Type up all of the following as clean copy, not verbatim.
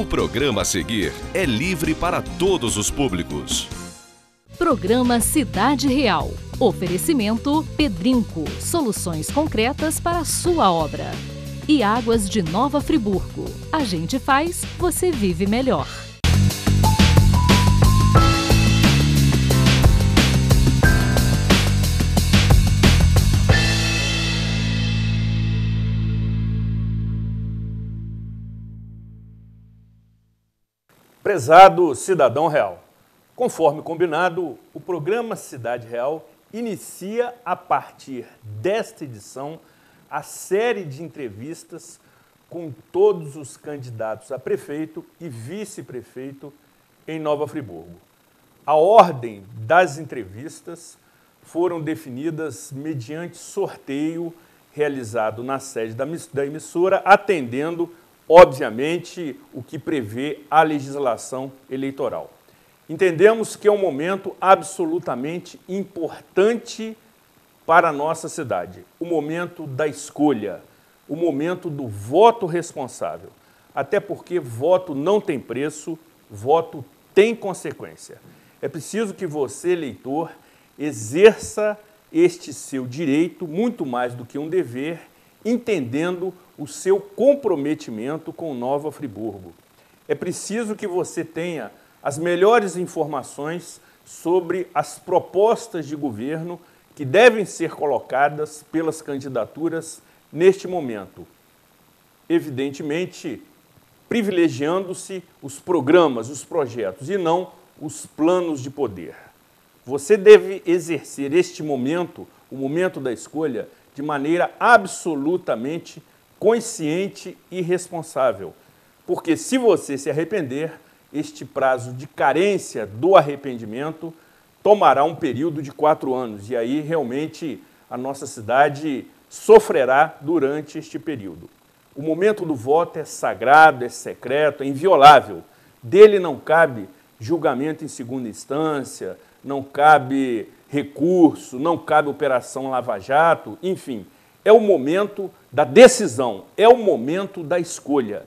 programa a seguir é livre para todos os públicos. Programa Cidade Real. Oferecimento Pedrinco. Soluções concretas para a sua obra. E Águas de Nova Friburgo. A gente faz, você vive melhor. Prezado cidadão real, conforme combinado, o programa Cidade Real inicia a partir desta edição a série de entrevistas com todos os candidatos a prefeito e vice-prefeito em Nova Friburgo. A ordem das entrevistas foram definidas mediante sorteio realizado na sede da emissora, atendendo obviamente, o que prevê a legislação eleitoral. Entendemos que é um momento absolutamente importante para a nossa cidade, o momento da escolha, o momento do voto responsável, até porque voto não tem preço, voto tem consequência. É preciso que você, eleitor, exerça este seu direito, muito mais do que um dever, entendendo o seu comprometimento com Nova Friburgo. É preciso que você tenha as melhores informações sobre as propostas de governo que devem ser colocadas pelas candidaturas neste momento. Evidentemente, privilegiando-se os programas, os projetos e não os planos de poder. Você deve exercer este momento, o momento da escolha, de maneira absolutamente consciente e responsável. Porque se você se arrepender, este prazo de carência do arrependimento tomará um período de 4 anos. E aí, realmente, a nossa cidade sofrerá durante este período. O momento do voto é sagrado, é secreto, é inviolável. Dele não cabe julgamento em segunda instância, não cabe recurso, não cabe operação Lava Jato, enfim. É o momento da decisão, é o momento da escolha.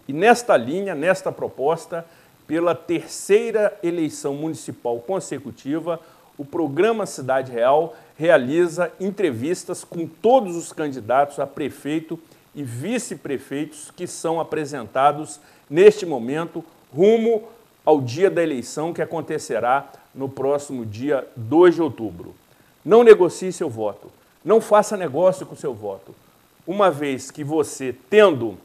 E nesta linha, nesta proposta, pela terceira eleição municipal consecutiva, o programa Cidade Real realiza entrevistas com todos os candidatos a prefeito e vice-prefeitos que são apresentados neste momento rumo ao dia da eleição que acontecerá no próximo dia 2 de outubro. Não negocie seu voto. Não faça negócio com o seu voto. Uma vez que você, tendo,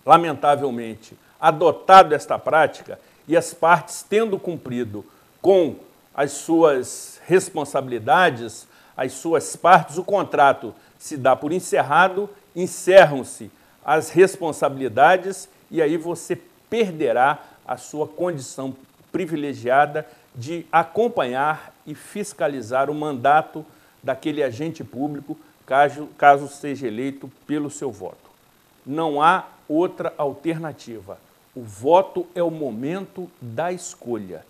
lamentavelmente, adotado esta prática e as partes tendo cumprido com as suas responsabilidades, as suas partes, o contrato se dá por encerrado, encerram-se as responsabilidades e aí você perderá a sua condição privilegiada de acompanhar e fiscalizar o mandato daquele agente público, caso seja eleito pelo seu voto. Não há outra alternativa. O voto é o momento da escolha.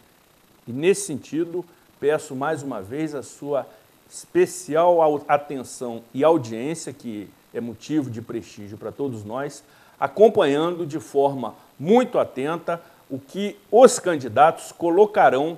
E, nesse sentido, peço mais uma vez a sua especial atenção e audiência, que é motivo de prestígio para todos nós, acompanhando de forma muito atenta o que os candidatos colocarão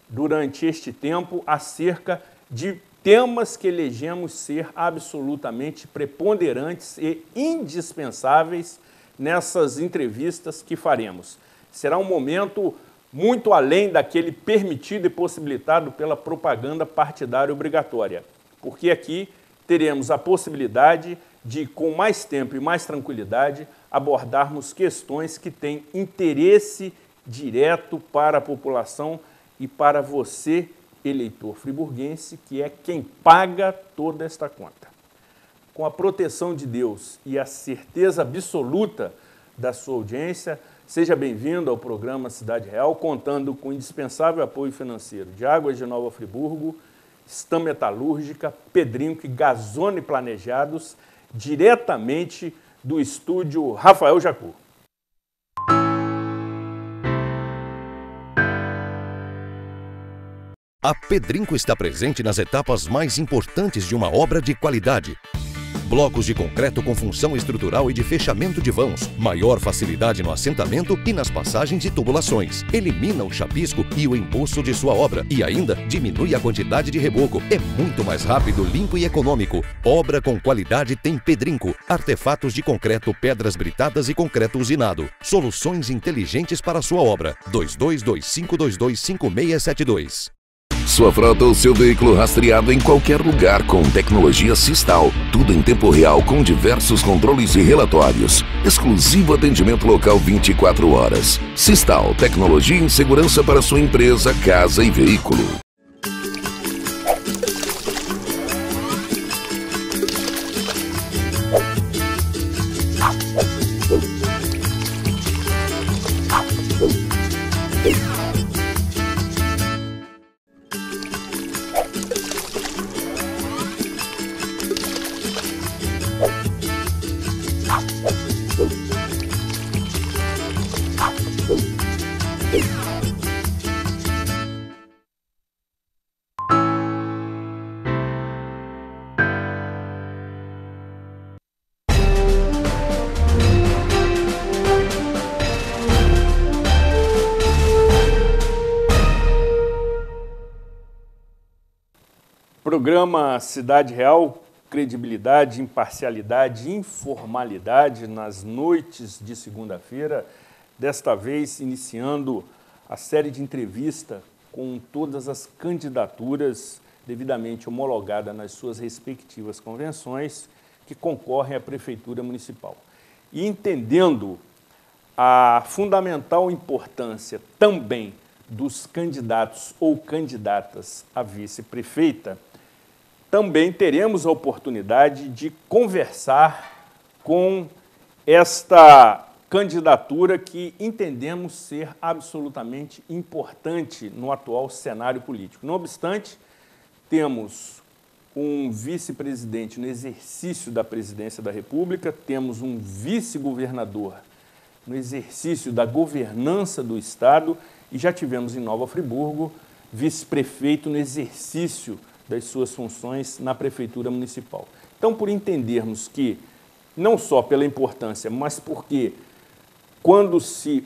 durante este tempo acerca de temas que elegemos ser absolutamente preponderantes e indispensáveis nessas entrevistas que faremos. Será um momento muito além daquele permitido e possibilitado pela propaganda partidária obrigatória, porque aqui teremos a possibilidade de, com mais tempo e mais tranquilidade, abordarmos questões que têm interesse direto para a população e para você, eleitor friburguense, que é quem paga toda esta conta. Com a proteção de Deus e a certeza absoluta da sua audiência, seja bem-vindo ao programa Cidade Real, contando com o indispensável apoio financeiro de Águas de Nova Friburgo, Stam Metalúrgica, Pedrinco e Gazone Planejados, diretamente do estúdio Rafael Jacu. A Pedrinco está presente nas etapas mais importantes de uma obra de qualidade. blocos de concreto com função estrutural e de fechamento de vãos, maior facilidade no assentamento e nas passagens e tubulações, elimina o chapisco e o empoço de sua obra e ainda diminui a quantidade de reboco. É muito mais rápido, limpo e econômico. Obra com qualidade tem Pedrinco. Artefatos de concreto, pedras britadas e concreto usinado. Soluções inteligentes para a sua obra. 2225225672. Sua frota ou seu veículo rastreado em qualquer lugar com tecnologia Sistal. Tudo em tempo real com diversos controles e relatórios. Exclusivo atendimento local 24 horas. Sistal, tecnologia em segurança para sua empresa, casa e veículo. Programa Cidade Real, credibilidade, imparcialidade, informalidade nas noites de segunda-feira, desta vez iniciando a série de entrevista com todas as candidaturas devidamente homologadas nas suas respectivas convenções que concorrem à Prefeitura Municipal. E entendendo a fundamental importância também dos candidatos ou candidatas a vice-prefeita, também teremos a oportunidade de conversar com esta candidatura que entendemos ser absolutamente importante no atual cenário político. Não obstante, temos um vice-presidente no exercício da presidência da República, temos um vice-governador no exercício da governança do Estado e já tivemos em Nova Friburgo vice-prefeito no exercício das suas funções na Prefeitura Municipal. Então, por entendermos que, não só pela importância, mas porque quando se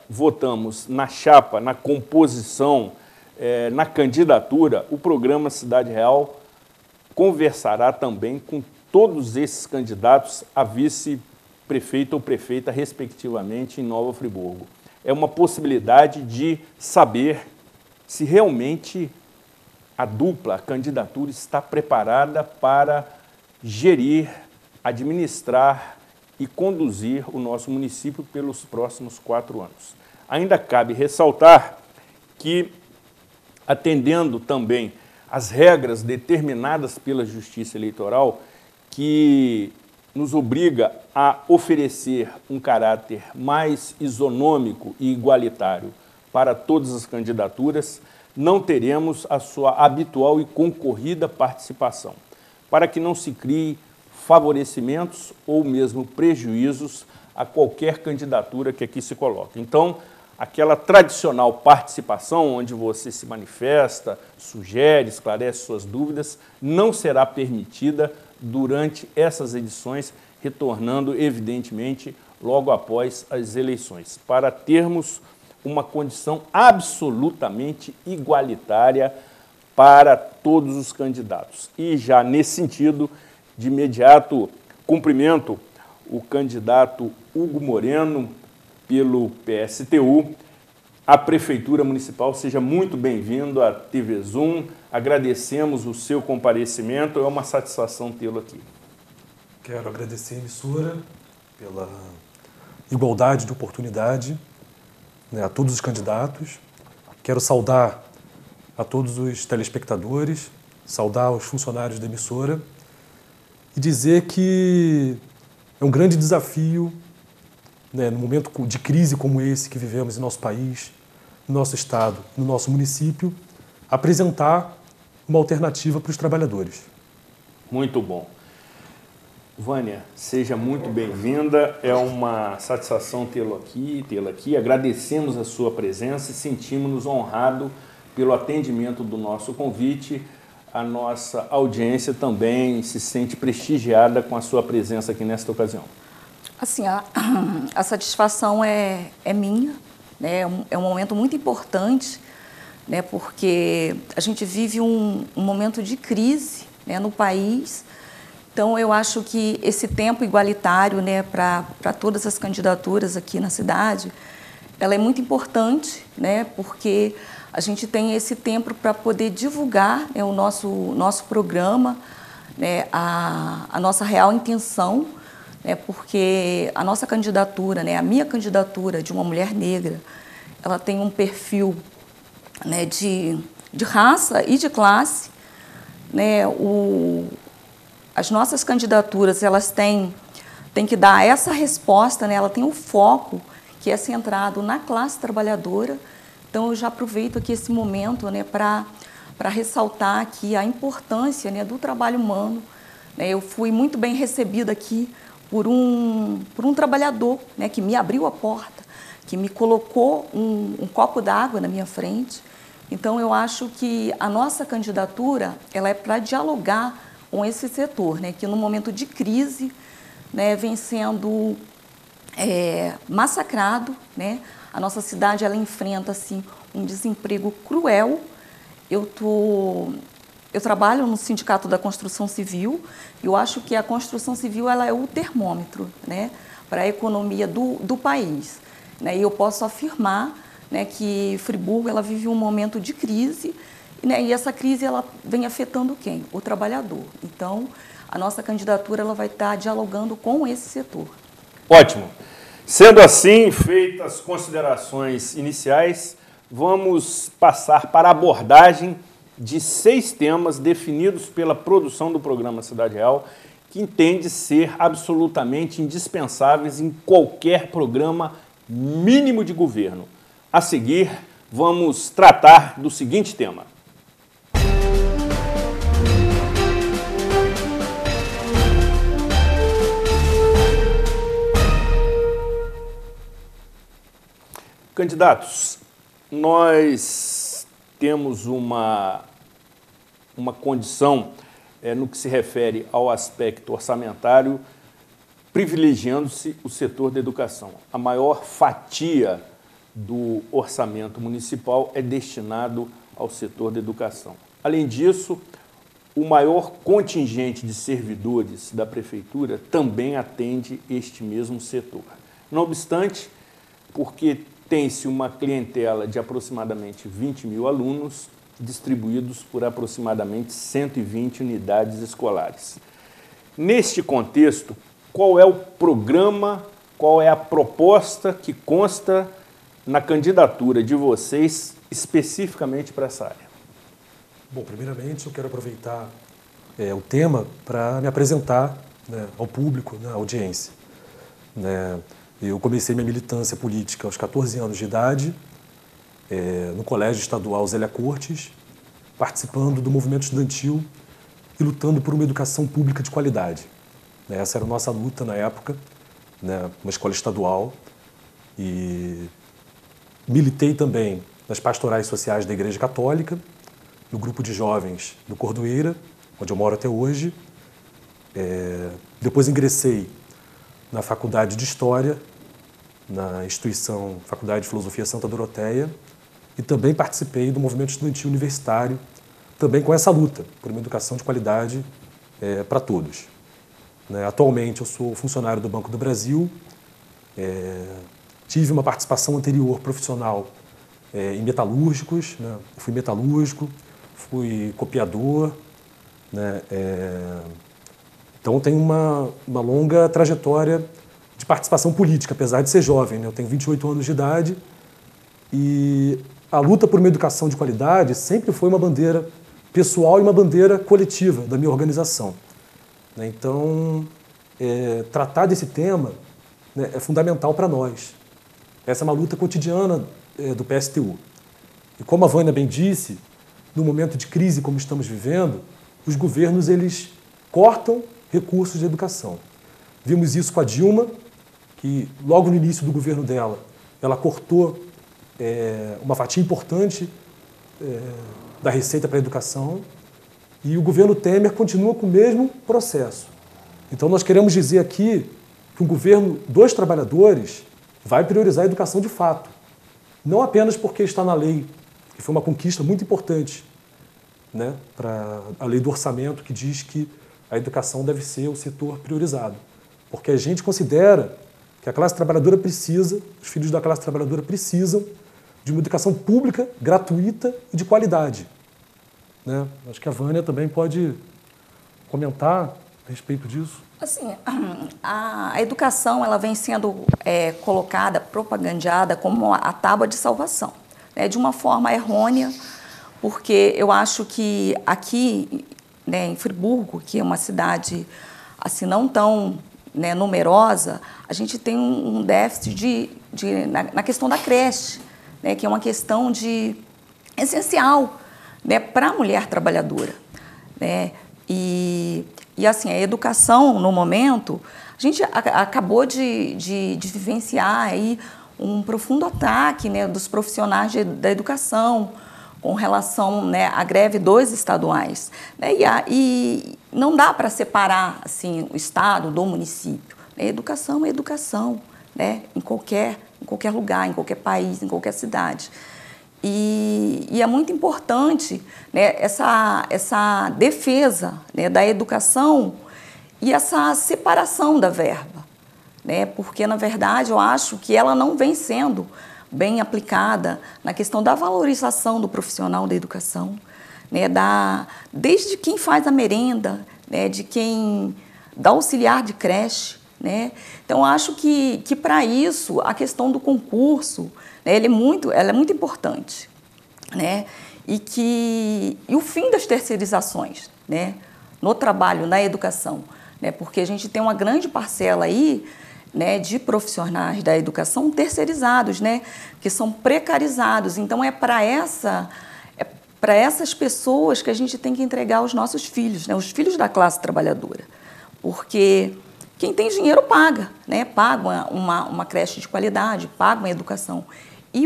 votamos na chapa, na composição, na candidatura, o programa Cidade Real conversará também com todos esses candidatos a vice-prefeito ou prefeita, respectivamente, em Nova Friburgo. É uma possibilidade de saber se realmente a dupla, a candidatura, está preparada para gerir, administrar e conduzir o nosso município pelos próximos 4 anos. Ainda cabe ressaltar que, atendendo também às regras determinadas pela Justiça Eleitoral, que nos obriga a oferecer um caráter mais isonômico e igualitário para todas as candidaturas, não teremos a sua habitual e concorrida participação, para que não se crie favorecimentos ou mesmo prejuízos a qualquer candidatura que aqui se coloque. Então, aquela tradicional participação, onde você se manifesta, sugere, esclarece suas dúvidas, não será permitida durante essas edições, retornando, evidentemente, logo após as eleições, para termos uma condição absolutamente igualitária para todos os candidatos. E já nesse sentido, de imediato, cumprimento o candidato Hugo Moreno pelo PSTU, à Prefeitura Municipal. Seja muito bem-vindo à TV Zoom. Agradecemos o seu comparecimento, é uma satisfação tê-lo aqui. Quero agradecer a emissora pela igualdade de oportunidade, a todos os candidatos. Quero saudar a todos os telespectadores, saudar os funcionários da emissora e dizer que é um grande desafio, no momento de crise como esse que vivemos em nosso país, no nosso estado, no nosso município, apresentar uma alternativa para os trabalhadores. Muito bom. Vânia, seja muito bem-vinda, é uma satisfação tê-la aqui, agradecemos a sua presença e sentimos-nos honrados pelo atendimento do nosso convite a nossa audiência também se sente prestigiada com a sua presença aqui nesta ocasião. Assim, a satisfação é minha, né? É um momento muito importante, né? Porque a gente vive um momento de crise, né, no país. Então, eu acho que esse tempo igualitário, né, para todas as candidaturas aqui na cidade, ela é muito importante, né, porque a gente tem esse tempo para poder divulgar, né, o nosso programa, né, a nossa real intenção, né, porque a nossa candidatura, né, a minha candidatura de uma mulher negra, ela tem um perfil, né, de raça e de classe, né, as nossas candidaturas, elas têm que dar essa resposta, né, ela tem um foco que é centrado na classe trabalhadora. Então, eu já aproveito aqui esse momento, né, para ressaltar aqui a importância, né, do trabalho humano. Né, eu fui muito bem recebida aqui por um trabalhador, né, que me abriu a porta, que me colocou um copo d'água na minha frente. Então, eu acho que a nossa candidatura ela é para dialogar com esse setor, né, que no momento de crise, né, vem sendo massacrado, né? A nossa cidade ela enfrenta assim, um desemprego cruel. Eu trabalho no Sindicato da Construção Civil e eu acho que a construção civil ela é o termômetro, né, para a economia do país. Né? E eu posso afirmar, né, que Friburgo ela vive um momento de crise, né, e essa crise ela vem afetando quem? O trabalhador. Então, a nossa candidatura ela vai estar dialogando com esse setor. Ótimo. Sendo assim, feitas as considerações iniciais, vamos passar para a abordagem de 6 temas definidos pela produção do programa Cidade Real, que entende ser absolutamente indispensáveis em qualquer programa mínimo de governo. A seguir, vamos tratar do seguinte tema. Candidatos, nós temos uma condição no que se refere ao aspecto orçamentário, privilegiando-se o setor da educação. A maior fatia do orçamento municipal é destinado ao setor da educação. Além disso, o maior contingente de servidores da prefeitura também atende este mesmo setor. Não obstante, porque tem-se uma clientela de aproximadamente 20 mil alunos, distribuídos por aproximadamente 120 unidades escolares. Neste contexto, qual é o programa, qual é a proposta que consta na candidatura de vocês especificamente para essa área? Bom, primeiramente eu quero aproveitar o tema para me apresentar, né, ao público, né, à audiência. Né? Eu comecei minha militância política aos 14 anos de idade, no Colégio Estadual Zélia Cortes, participando do movimento estudantil e lutando por uma educação pública de qualidade. Essa era a nossa luta na época, né, uma escola estadual. E militei também nas pastorais sociais da Igreja Católica, no grupo de jovens do Cordoeira, onde eu moro até hoje. Depois ingressei na Faculdade de História, na instituição Faculdade de Filosofia Santa Doroteia, e também participei do movimento estudantil universitário, também com essa luta por uma educação de qualidade para todos. Atualmente eu sou funcionário do Banco do Brasil, tive uma participação anterior profissional em metalúrgicos, né? Fui metalúrgico, fui copiador, né? Então, tenho uma longa trajetória de participação política, apesar de ser jovem, né? Eu tenho 28 anos de idade e a luta por uma educação de qualidade sempre foi uma bandeira pessoal e uma bandeira coletiva da minha organização. Então, tratar desse tema, né, é fundamental para nós. Essa é uma luta cotidiana do PSTU. E como a Vânia bem disse, no momento de crise como estamos vivendo, os governos eles cortam recursos de educação. Vimos isso com a Dilma, que logo no início do governo dela, ela cortou uma fatia importante da receita para a educação. E o governo Temer continua com o mesmo processo. Então nós queremos dizer aqui que o governo dos trabalhadores vai priorizar a educação de fato. Não apenas porque está na lei, que foi uma conquista muito importante, né, para a lei do orçamento, que diz que a educação deve ser o setor priorizado. Porque a gente considera que a classe trabalhadora precisa, os filhos da classe trabalhadora precisam de uma educação pública, gratuita e de qualidade. Né? Acho que a Vânia também pode comentar a respeito disso. Assim, a educação ela vem sendo colocada, propagandeada como a tábua de salvação, né, de uma forma errônea, porque eu acho que aqui, né, em Friburgo, que é uma cidade assim não tão, né, numerosa, a gente tem um déficit na questão da creche, né, que é uma questão essencial, né, para a mulher trabalhadora, né? E assim, a educação, no momento, a gente acabou de vivenciar aí um profundo ataque, né, dos profissionais da educação com relação, né, à greve dos estaduais. Né, e não dá para separar assim, o Estado do município. Educação é educação, né, em qualquer lugar, em qualquer país, em qualquer cidade. E é muito importante, né, essa defesa, né, da educação e essa separação da verba, né, porque, na verdade, eu acho que ela não vem sendo bem aplicada na questão da valorização do profissional da educação, né, desde quem faz a merenda, né, de quem dá auxiliar de creche. Né? Então, acho que para isso, a questão do concurso, né, ela é muito importante. Né? E o fim das terceirizações, né, no trabalho, na educação. Né? Porque a gente tem uma grande parcela aí, né, de profissionais da educação terceirizados, né, que são precarizados. Então, é para essas pessoas que a gente tem que entregar os nossos filhos, né, os filhos da classe trabalhadora. Porque quem tem dinheiro paga, né? Paga uma creche de qualidade, paga uma educação. E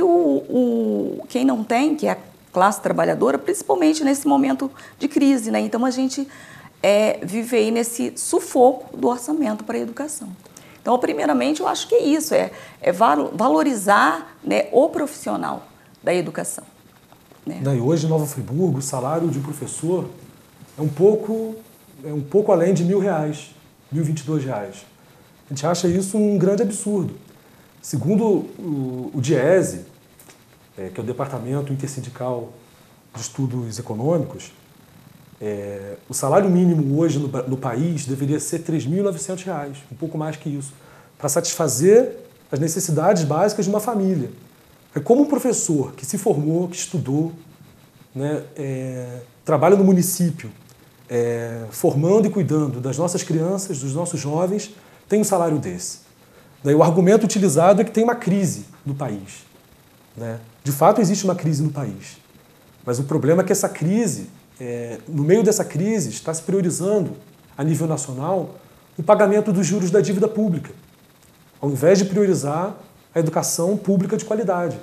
quem não tem, que é a classe trabalhadora, principalmente nesse momento de crise, né? Então, a gente vive aí nesse sufoco do orçamento para a educação. Então, primeiramente, eu acho que é isso, é valorizar, né, o profissional da educação. Né? E hoje, em Nova Friburgo, o salário de um professor é um pouco além de R$1.000. R$1.022. A gente acha isso um grande absurdo. Segundo o DIESE, que é o Departamento Intersindical de Estudos Econômicos, o salário mínimo hoje no país deveria ser R$3.900, um pouco mais que isso, para satisfazer as necessidades básicas de uma família. Como um professor que se formou, que estudou, né, trabalha no município, formando e cuidando das nossas crianças, dos nossos jovens, tem um salário desse. Daí o argumento utilizado é que tem uma crise no país. Né? De fato, existe uma crise no país. Mas o problema é que essa crise, no meio dessa crise, está se priorizando, a nível nacional, o pagamento dos juros da dívida pública, ao invés de priorizar a educação pública de qualidade.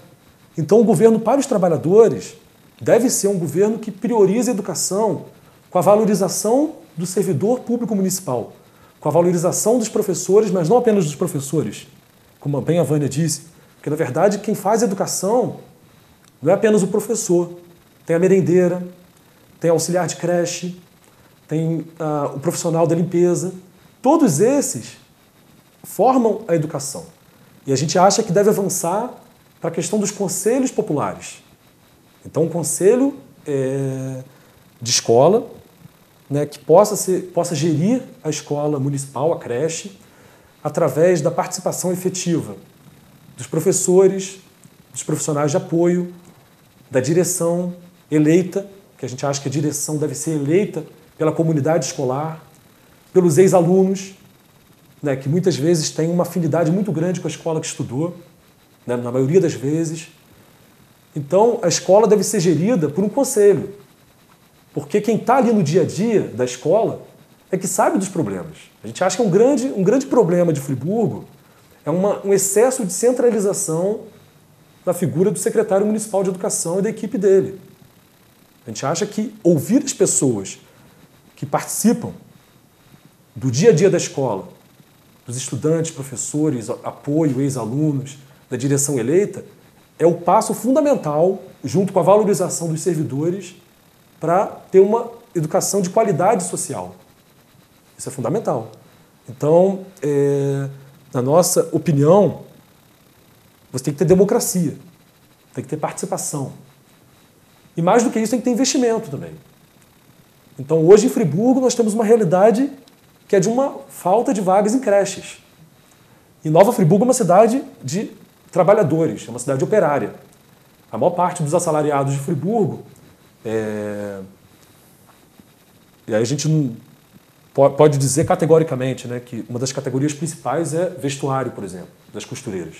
Então, o governo para os trabalhadores deve ser um governo que priorize a educação com a valorização do servidor público municipal, com a valorização dos professores, mas não apenas dos professores, como bem a Vânia disse, porque, na verdade, quem faz educação não é apenas o professor. Tem a merendeira, tem auxiliar de creche, tem o profissional da limpeza. Todos esses formam a educação. E a gente acha que deve avançar para a questão dos conselhos populares. Então, um conselho de escola, né, que possa gerir a escola municipal, a creche, através da participação efetiva dos professores, dos profissionais de apoio, da direção eleita, que a gente acha que a direção deve ser eleita pela comunidade escolar, pelos ex-alunos, né, que muitas vezes têm uma afinidade muito grande com a escola que estudou, né, na maioria das vezes. Então, a escola deve ser gerida por um conselho, porque quem está ali no dia a dia da escola é que sabe dos problemas. A gente acha que um grande problema de Friburgo é um excesso de centralização da figura do secretário municipal de educação e da equipe dele. A gente acha que ouvir as pessoas que participam do dia a dia da escola, dos estudantes, professores, apoio, ex-alunos, da direção eleita, é o passo fundamental, junto com a valorização dos servidores, para ter uma educação de qualidade social. Isso é fundamental. Então, na nossa opinião, você tem que ter democracia, tem que ter participação. E mais do que isso, tem que ter investimento também. Então, hoje em Friburgo, nós temos uma realidade que é de uma falta de vagas em creches. E Nova Friburgo é uma cidade de trabalhadores, é uma cidade operária. A maior parte dos assalariados de Friburgo, e aí a gente não pode dizer categoricamente, né, que uma das categorias principais é vestuário, por exemplo, das costureiras.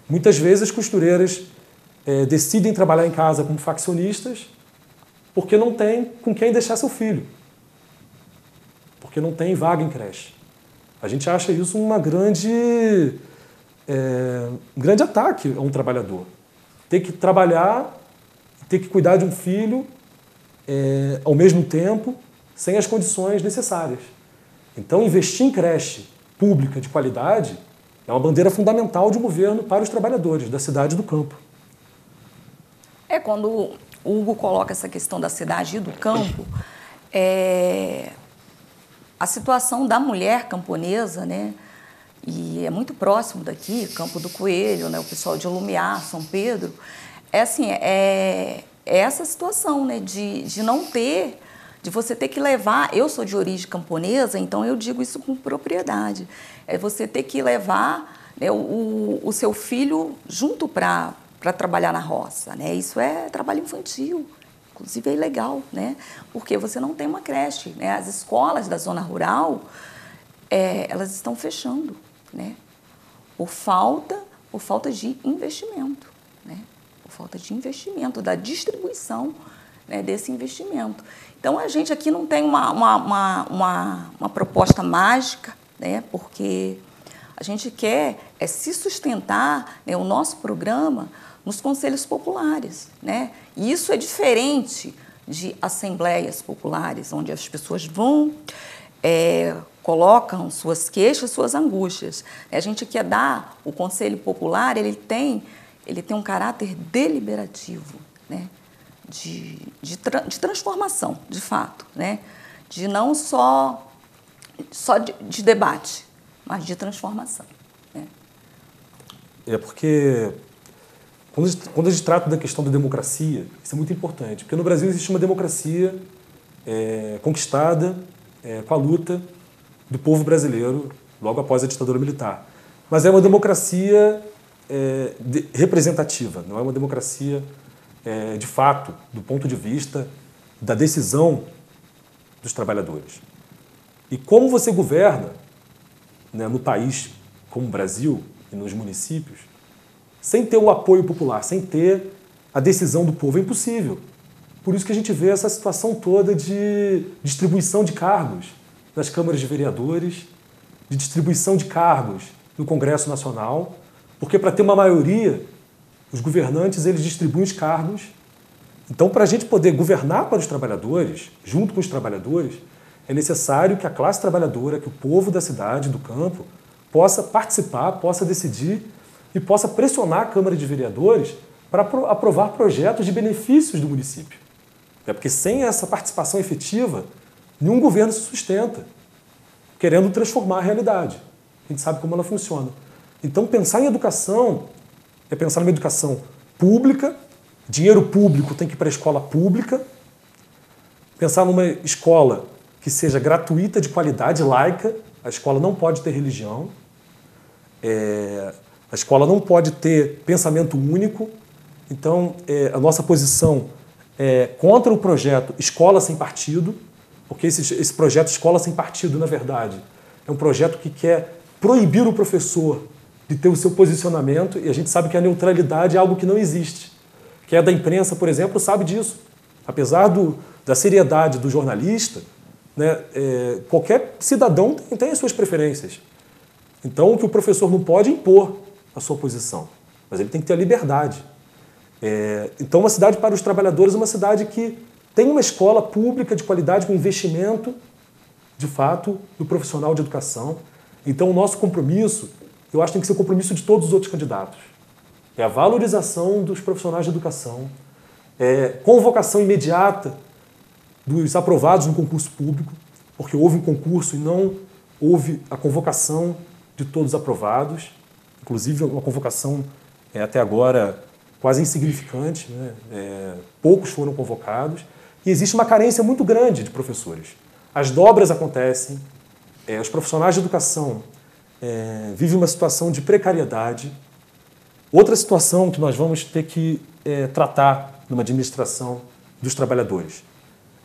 Muitas vezes as costureiras decidem trabalhar em casa como faccionistas porque não tem com quem deixar seu filho, porque não tem vaga em creche. A gente acha isso um grande ataque a um trabalhador. Ter que trabalhar, ter que cuidar de um filho ao mesmo tempo, sem as condições necessárias. Então, investir em creche pública de qualidade é uma bandeira fundamental de um governo para os trabalhadores da cidade e do campo. Quando o Hugo coloca essa questão da cidade e do campo, a situação da mulher camponesa, né, e é muito próximo daqui, Campo do Coelho, né, o pessoal de Lumiar, São Pedro, essa situação, né, de não ter, de você ter que levar, eu sou de origem camponesa, então eu digo isso com propriedade, é você ter que levar, né, o seu filho junto para trabalhar na roça, né, isso é trabalho infantil, inclusive é ilegal, né, porque você não tem uma creche, né, as escolas da zona rural, elas estão fechando, né, por falta de investimento, né, por falta de investimento, da distribuição, né, desse investimento. Então, a gente aqui não tem uma proposta mágica, né, porque a gente quer se sustentar, né, o nosso programa nos conselhos populares, né, e isso é diferente de assembleias populares, onde as pessoas vão, colocam suas queixas, suas angústias. A gente quer dar, o Conselho Popular, ele tem um caráter deliberativo, né? De transformação, de fato, né? De não só de debate, mas de transformação, né? Porque quando a gente trata da questão da democracia, isso é muito importante, porque no Brasil existe uma democracia conquistada com a luta do povo brasileiro logo após a ditadura militar. Mas é uma democracia representativa, não é uma democracia de fato, do ponto de vista da decisão dos trabalhadores. E como você governa, né, no país como o Brasil e nos municípios, sem ter o apoio popular, sem ter a decisão do povo, é impossível. Por isso que a gente vê essa situação toda de distribuição de cargos nas câmaras de vereadores, de distribuição de cargos no Congresso Nacional, porque para ter uma maioria, os governantes eles distribuem os cargos. Então, para a gente poder governar para os trabalhadores, junto com os trabalhadores, é necessário que a classe trabalhadora, que o povo da cidade, do campo, possa participar, possa decidir e possa pressionar a Câmara de Vereadores para aprovar projetos de benefícios do município. Porque sem essa participação efetiva, nenhum governo se sustenta, querendo transformar a realidade. A gente sabe como ela funciona. Então, pensar em educação é pensar numa educação pública, dinheiro público tem que ir para a escola pública, pensar numa escola que seja gratuita, de qualidade, laica. A escola não pode ter religião, a escola não pode ter pensamento único. Então, a nossa posição é contra o projeto Escola Sem Partido, porque esse projeto Escola Sem Partido, na verdade, é um projeto que quer proibir o professor de ter o seu posicionamento, e a gente sabe que a neutralidade é algo que não existe. Quem é da imprensa, por exemplo, sabe disso. Apesar da seriedade do jornalista, né, qualquer cidadão tem as suas preferências. Então, o que o professor não pode é impor a sua posição, mas ele tem que ter a liberdade. Então, uma cidade para os trabalhadores é uma cidade que tem uma escola pública de qualidade com investimento, de fato, do profissional de educação. Então, o nosso compromisso, eu acho que tem que ser o compromisso de todos os outros candidatos. É a valorização dos profissionais de educação, convocação imediata dos aprovados no concurso público, porque houve um concurso e não houve a convocação de todos os aprovados, inclusive uma convocação até agora quase insignificante, né? Poucos foram convocados, e existe uma carência muito grande de professores. As dobras acontecem, os profissionais de educação vivem uma situação de precariedade. Outra situação que nós vamos ter que tratar numa administração dos trabalhadores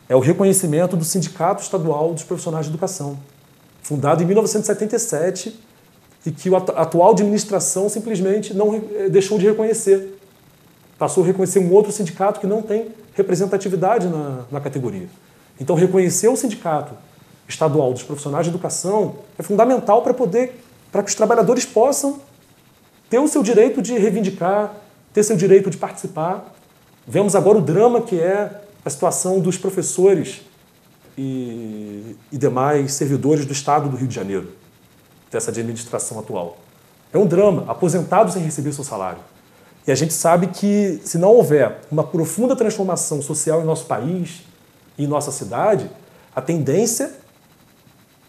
é o reconhecimento do Sindicato Estadual dos Profissionais de Educação, fundado em 1977 e que a atual administração simplesmente não deixou de reconhecer. Passou a reconhecer um outro sindicato que não tem representatividade na categoria. Então, reconhecer o Sindicato Estadual dos Profissionais de Educação é fundamental para que os trabalhadores possam ter o seu direito de reivindicar, ter seu direito de participar. Vemos agora o drama que é a situação dos professores e demais servidores do Estado do Rio de Janeiro, dessa administração atual. É um drama, aposentados sem receber seu salário. E a gente sabe que, se não houver uma profunda transformação social em nosso país e em nossa cidade, a tendência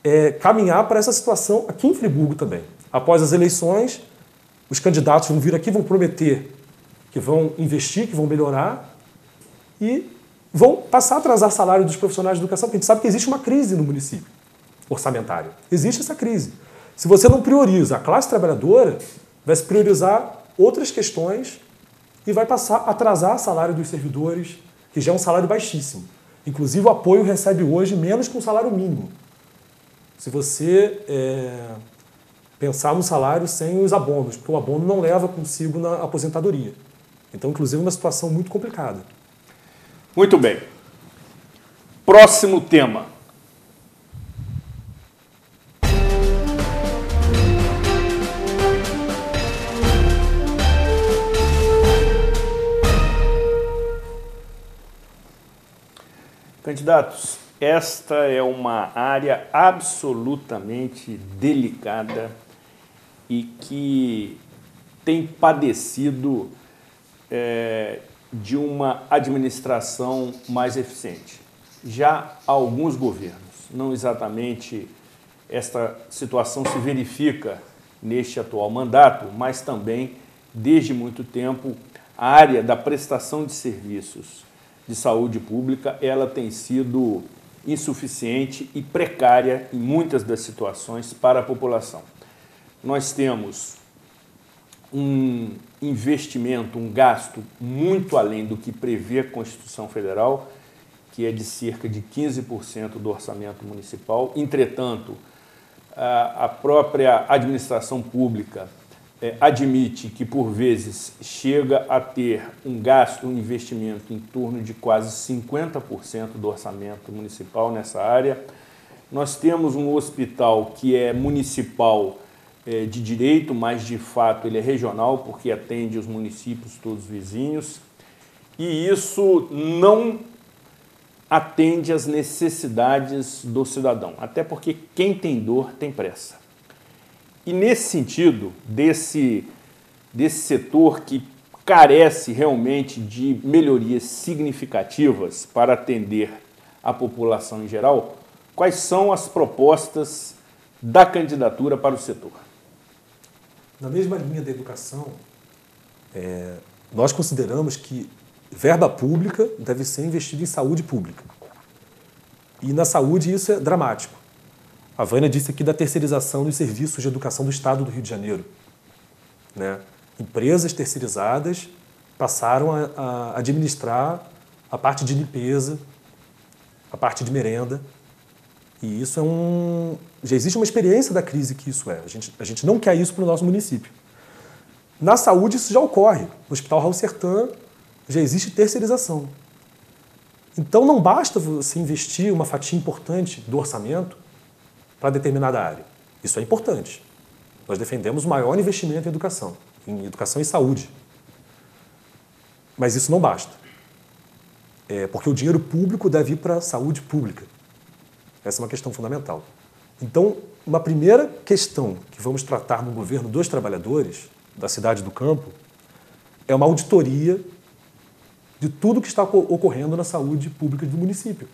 é caminhar para essa situação aqui em Friburgo também. Após as eleições, os candidatos vão vir aqui, vão prometer que vão investir, que vão melhorar e vão passar a atrasar salário dos profissionais de educação, porque a gente sabe que existe uma crise no município orçamentária. Existe essa crise. Se você não prioriza a classe trabalhadora, vai se priorizar outras questões e vai passar a atrasar salário dos servidores, que já é um salário baixíssimo. Inclusive, o apoio recebe hoje menos que um salário mínimo. Se você pensar no salário sem os abonos, porque o abono não leva consigo na aposentadoria. Então, inclusive, é uma situação muito complicada. Muito bem. Próximo tema. Candidatos, esta é uma área absolutamente delicada e que tem padecido de uma administração mais eficiente. Já há alguns governos, não exatamente esta situação se verifica neste atual mandato, mas também, desde muito tempo, a área da prestação de serviços de saúde pública, ela tem sido insuficiente e precária em muitas das situações para a população. Nós temos um investimento, um gasto muito além do que prevê a Constituição Federal, que é de cerca de 15% do orçamento municipal. Entretanto, a própria administração pública admite que, por vezes, chega a ter um gasto, um investimento em torno de quase 50% do orçamento municipal nessa área. Nós temos um hospital que é municipal de direito, mas, de fato, ele é regional, porque atende os municípios todos vizinhos, e isso não atende às necessidades do cidadão, até porque quem tem dor tem pressa. E nesse sentido, desse setor que carece realmente de melhorias significativas para atender a população em geral, quais são as propostas da candidatura para o setor? Na mesma linha da educação, nós consideramos que verba pública deve ser investida em saúde pública. E na saúde isso é dramático. A Vânia disse aqui da terceirização dos serviços de educação do Estado do Rio de Janeiro, né? Empresas terceirizadas passaram a administrar a parte de limpeza, a parte de merenda. E isso já existe uma experiência da crise que isso é. A gente não quer isso para o nosso município. Na saúde isso já ocorre. No Hospital Raul Sertã já existe terceirização. Então não basta você investir uma fatia importante do orçamento para determinada área. Isso é importante. Nós defendemos o maior investimento em educação e saúde. Mas isso não basta. porque o dinheiro público deve ir para a saúde pública. Essa é uma questão fundamental. Então, uma primeira questão que vamos tratar no governo dos trabalhadores da cidade do campo é uma auditoria de tudo que está ocorrendo na saúde pública do município.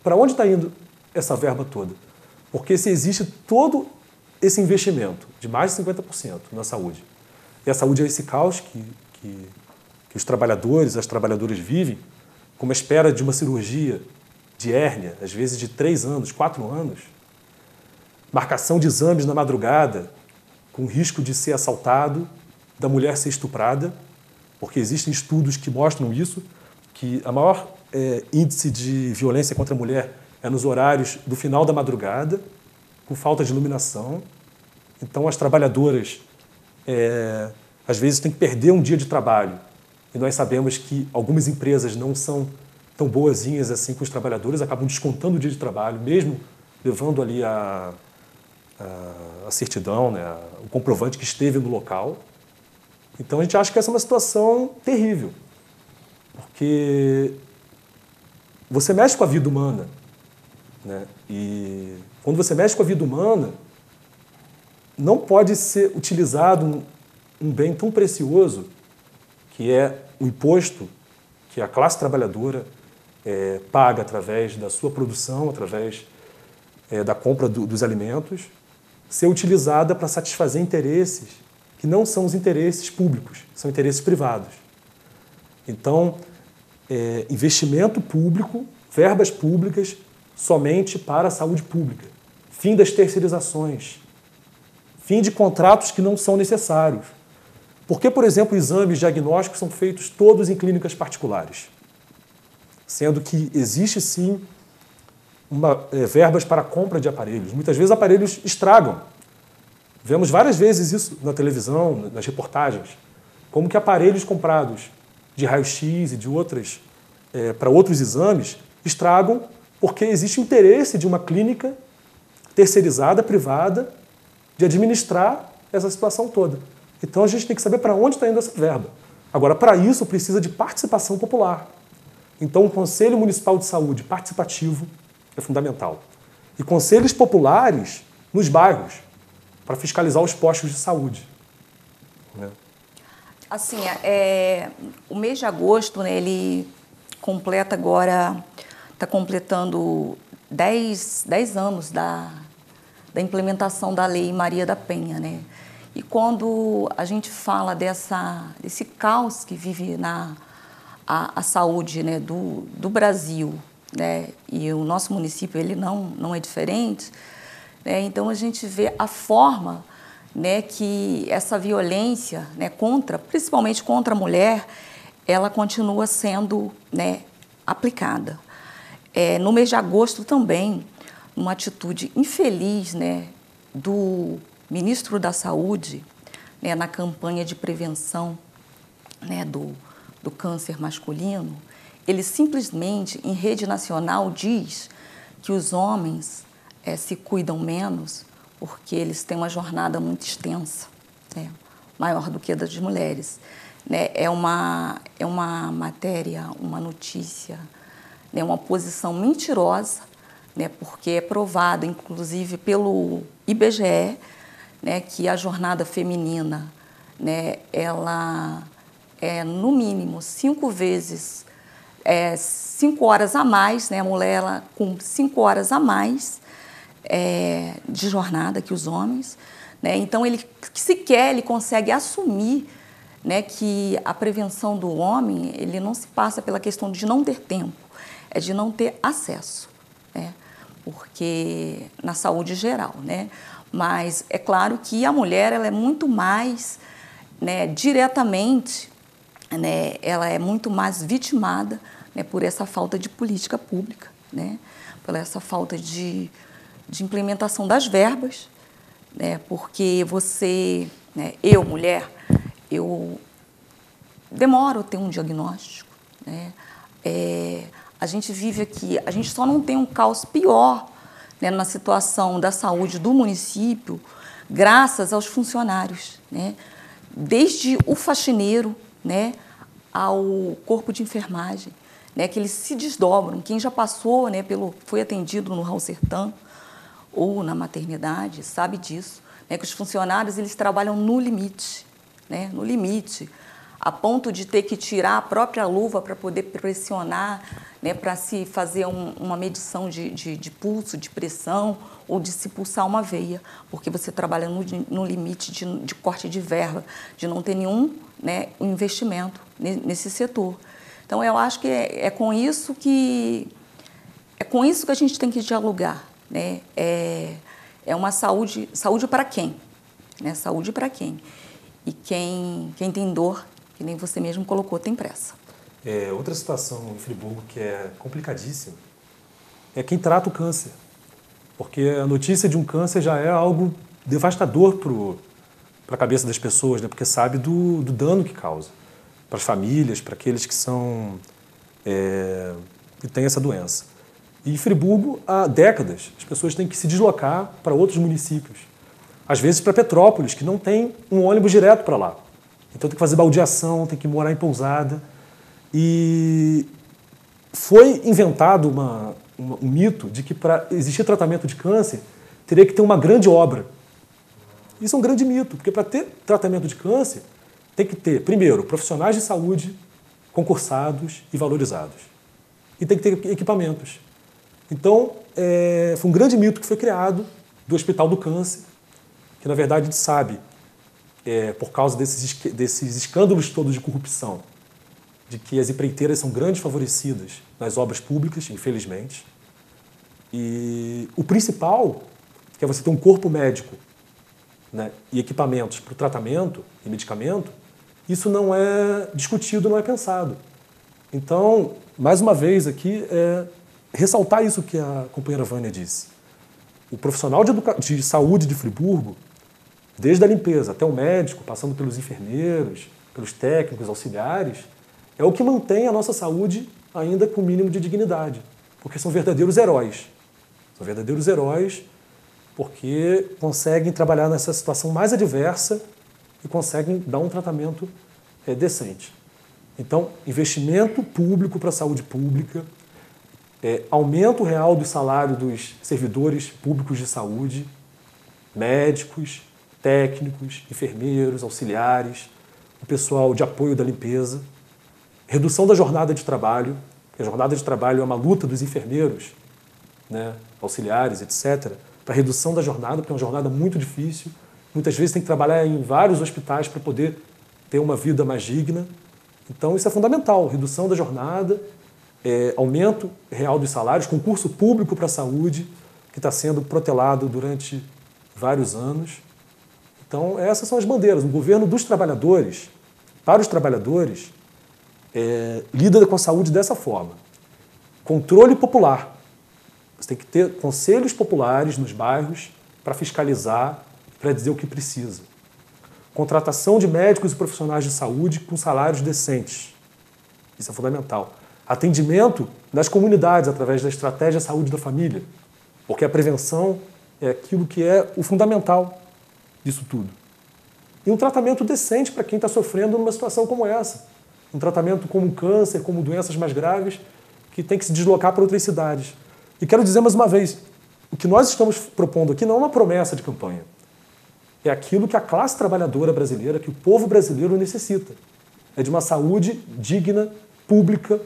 Para onde está indo essa verba toda? Porque se existe todo esse investimento de mais de 50% na saúde, e a saúde é esse caos que os trabalhadores, as trabalhadoras vivem, com uma espera de uma cirurgia de hérnia, às vezes de 3 anos, 4 anos, marcação de exames na madrugada, com risco de ser assaltado, da mulher ser estuprada, porque existem estudos que mostram isso, que a maior índice de violência contra a mulher é nos horários do final da madrugada, com falta de iluminação. Então, as trabalhadoras, às vezes, têm que perder um dia de trabalho. E nós sabemos que algumas empresas não são tão boazinhas assim com os trabalhadores, acabam descontando o dia de trabalho, mesmo levando ali a certidão, né, o comprovante que esteve no local. Então, a gente acha que essa é uma situação terrível, porque você mexe com a vida humana, né? E quando você mexe com a vida humana, não pode ser utilizado um bem tão precioso que é o imposto que a classe trabalhadora paga através da sua produção, através da compra dos alimentos, ser utilizada para satisfazer interesses que não são os interesses públicos, são interesses privados. Então, investimento público, verbas públicas somente para a saúde pública, fim das terceirizações, fim de contratos que não são necessários. Porque, por exemplo, exames diagnósticos são feitos todos em clínicas particulares, sendo que existe sim verbas para a compra de aparelhos. Muitas vezes aparelhos estragam. Vemos várias vezes isso na televisão, nas reportagens, como que aparelhos comprados de raio-x e de outras, para outros exames estragam porque existe interesse de uma clínica terceirizada, privada, de administrar essa situação toda. Então a gente tem que saber para onde está indo essa verba. Agora, para isso, precisa de participação popular. Então, o Conselho Municipal de Saúde participativo é fundamental. E conselhos populares nos bairros, para fiscalizar os postos de saúde. Né? Assim, o mês de agosto, né, ele completa agora, está completando 10 anos da implementação da Lei Maria da Penha, né? E quando a gente fala desse caos que vive a saúde, né, do Brasil, né, e o nosso município ele não é diferente, né, então a gente vê a forma, né, que essa violência, né, principalmente contra a mulher, ela continua sendo, né, aplicada. No mês de agosto também, uma atitude infeliz, né, do ministro da Saúde, né, na campanha de prevenção, né, do câncer masculino, ele simplesmente, em rede nacional, diz que os homens se cuidam menos porque eles têm uma jornada muito extensa, né, maior do que a das mulheres. Né, é uma matéria, uma notícia, né, uma posição mentirosa, né, porque é provado, inclusive, pelo IBGE, né, que a jornada feminina, né, ela é, no mínimo, 5 vezes, 5 horas a mais, né, a mulher ela, com 5 horas a mais de jornada que os homens. Né, então, ele consegue assumir, né, que a prevenção do homem ele não se passa pela questão de não ter tempo, é de não ter acesso, né, porque na saúde geral, né? Mas é claro que a mulher ela é muito mais, né, diretamente, né, ela é muito mais vitimada, né, por essa falta de política pública, né, por essa falta de implementação das verbas, né, porque você, né, eu, mulher, eu demoro a ter um diagnóstico, né, a gente vive aqui, a gente só não tem um caos pior, né, na situação da saúde do município, graças aos funcionários, né, desde o faxineiro, né, ao corpo de enfermagem, né, que eles se desdobram. Quem já passou, né, foi atendido no Raul Sertã ou na maternidade sabe disso, né, que os funcionários eles trabalham no limite, né, no limite, a ponto de ter que tirar a própria luva para poder pressionar, né, para se fazer uma medição de pulso, de pressão, ou de se pulsar uma veia, porque você trabalha no limite de corte de verba, de não ter nenhum, né, investimento nesse setor. Então, eu acho que é com isso que a gente tem que dialogar, né? É uma saúde para quem? Né? Saúde para quem? E quem tem dor, que nem você mesmo colocou, tem pressa. Outra situação em Friburgo que é complicadíssima é quem trata o câncer. Porque a notícia de um câncer já é algo devastador para a cabeça das pessoas, né? Porque sabe do dano que causa para as famílias, para aqueles que que têm essa doença. E em Friburgo, há décadas, as pessoas têm que se deslocar para outros municípios. Às vezes para Petrópolis, que não tem um ônibus direto para lá. Então tem que fazer baldeação, tem que morar em pousada. E foi inventado um mito de que para existir tratamento de câncer, teria que ter uma grande obra. Isso é um grande mito, porque para ter tratamento de câncer, tem que ter, primeiro, profissionais de saúde concursados e valorizados. E tem que ter equipamentos. Então, foi um grande mito que foi criado do Hospital do Câncer, que, na verdade, a gente sabe, por causa desses escândalos todos de corrupção, de que as empreiteiras são grandes favorecidas nas obras públicas, infelizmente. E o principal, que é você ter um corpo médico, né, e equipamentos para o tratamento e medicamento, isso não é discutido, não é pensado. Então, mais uma vez aqui, ressaltar isso que a companheira Vânia disse. O profissional de saúde de Friburgo, desde a limpeza até o médico, passando pelos enfermeiros, pelos técnicos, auxiliares, é o que mantém a nossa saúde ainda com o mínimo de dignidade, porque são verdadeiros heróis. São verdadeiros heróis porque conseguem trabalhar nessa situação mais adversa e conseguem dar um tratamento decente. Então, investimento público para a saúde pública, aumento real do salário dos servidores públicos de saúde, médicos, técnicos, enfermeiros, auxiliares, o pessoal de apoio da limpeza, redução da jornada de trabalho, porque a jornada de trabalho é uma luta dos enfermeiros, né, auxiliares, etc., para redução da jornada, porque é uma jornada muito difícil. Muitas vezes tem que trabalhar em vários hospitais para poder ter uma vida mais digna. Então, isso é fundamental. Redução da jornada, aumento real dos salários, concurso público para a saúde, que está sendo protelado durante vários anos. Então, essas são as bandeiras. Um governo dos trabalhadores, para os trabalhadores, lida com a saúde dessa forma. Controle popular. Você tem que ter conselhos populares nos bairros para fiscalizar, para dizer o que precisa. Contratação de médicos e profissionais de saúde com salários decentes. Isso é fundamental. Atendimento das comunidades através da estratégia saúde da família, porque a prevenção é aquilo que é o fundamental disso tudo. E um tratamento decente para quem está sofrendo numa situação como essa. Um tratamento como câncer, como doenças mais graves, que tem que se deslocar para outras cidades. E quero dizer mais uma vez, o que nós estamos propondo aqui não é uma promessa de campanha. É aquilo que a classe trabalhadora brasileira, que o povo brasileiro necessita. É de uma saúde digna, pública,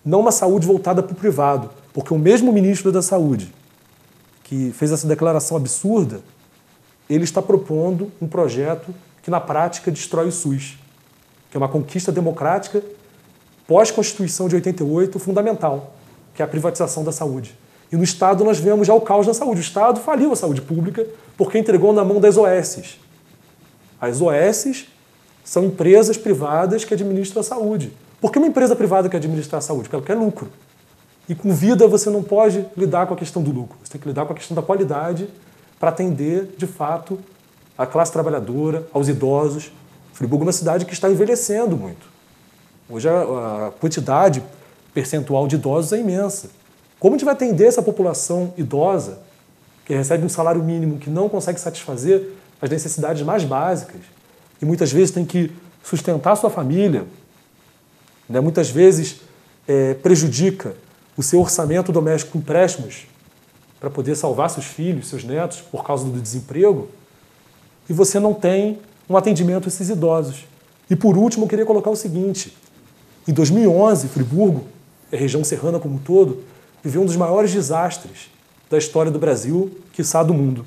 não uma saúde voltada para o privado. Porque o mesmo ministro da Saúde, que fez essa declaração absurda, ele está propondo um projeto que, na prática, destrói o SUS, que é uma conquista democrática pós-Constituição de 88 fundamental, que é a privatização da saúde. E no Estado nós vemos já o caos na saúde. O Estado faliu a saúde pública porque entregou na mão das OS. As OS são empresas privadas que administram a saúde. Por que uma empresa privada quer administrar a saúde? Porque ela quer lucro. E com vida você não pode lidar com a questão do lucro. Você tem que lidar com a questão da qualidade para atender, de fato, a classe trabalhadora, aos idosos. Friburgo é uma cidade que está envelhecendo muito. Hoje a quantidade percentual de idosos é imensa. Como a gente vai atender essa população idosa, que recebe um salário mínimo, que não consegue satisfazer as necessidades mais básicas, e muitas vezes tem que sustentar sua família, né? Muitas vezes prejudica o seu orçamento doméstico com empréstimos para poder salvar seus filhos, seus netos, por causa do desemprego, e você não tem um atendimento a esses idosos. E por último, eu queria colocar o seguinte: em 2011, Friburgo, a região serrana como um todo, viveu um dos maiores desastres da história do Brasil, quiçá do mundo.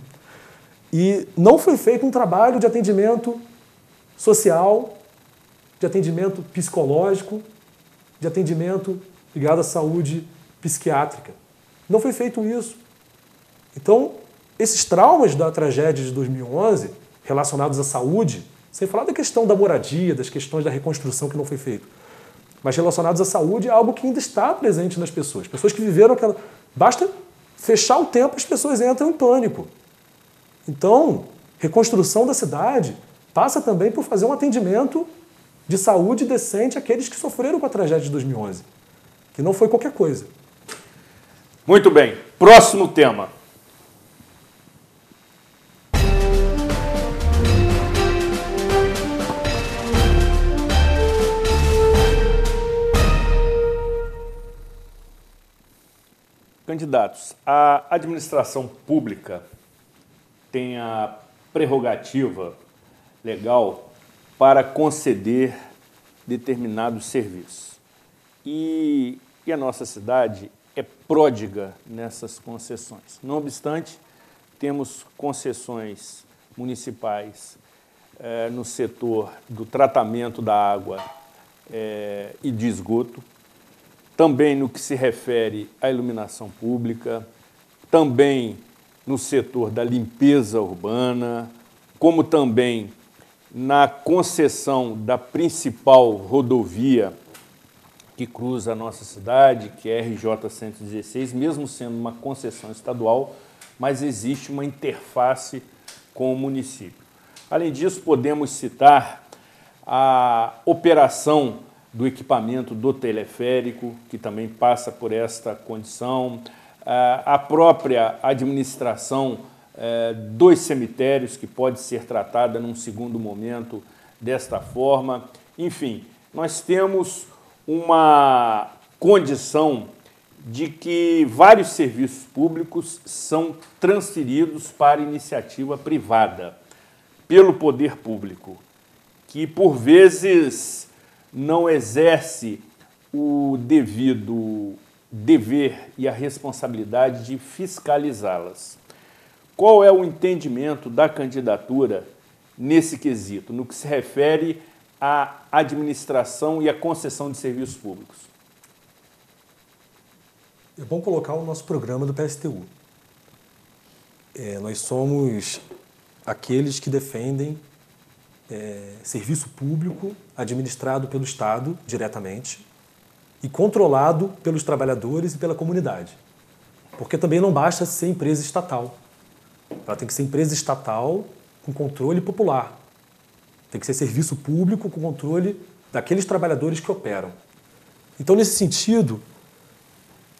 E não foi feito um trabalho de atendimento social, de atendimento psicológico, de atendimento ligado à saúde psiquiátrica. Não foi feito isso. Então, esses traumas da tragédia de 2011, relacionados à saúde, sem falar da questão da moradia, das questões da reconstrução que não foi feito, mas relacionados à saúde, é algo que ainda está presente nas pessoas. Pessoas que viveram aquela... Basta fechar o tempo, as pessoas entram em pânico. Então, reconstrução da cidade passa também por fazer um atendimento de saúde decente àqueles que sofreram com a tragédia de 2011, que não foi qualquer coisa. Muito bem. Próximo tema. Candidatos, a administração pública tem a prerrogativa legal para conceder determinados serviços. E a nossa cidade é pródiga nessas concessões. Não obstante, temos concessões municipais no setor do tratamento da água e de esgoto, também no que se refere à iluminação pública, também no setor da limpeza urbana, como também na concessão da principal rodovia que cruza a nossa cidade, que é a RJ-116, mesmo sendo uma concessão estadual, mas existe uma interface com o município. Além disso, podemos citar a operação do equipamento do teleférico, que também passa por esta condição, a própria administração dos cemitérios, que pode ser tratada num segundo momento desta forma. Enfim, nós temos uma condição de que vários serviços públicos são transferidos para iniciativa privada pelo poder público, que por vezes não exerce o devido dever e a responsabilidade de fiscalizá-las. Qual é o entendimento da candidatura nesse quesito, no que se refere à administração e à concessão de serviços públicos? É bom colocar o nosso programa do PSTU. Nós somos aqueles que defendem serviço público administrado pelo Estado diretamente e controlado pelos trabalhadores e pela comunidade. Porque também não basta ser empresa estatal. Ela tem que ser empresa estatal com controle popular. Tem que ser serviço público com controle daqueles trabalhadores que operam. Então, nesse sentido,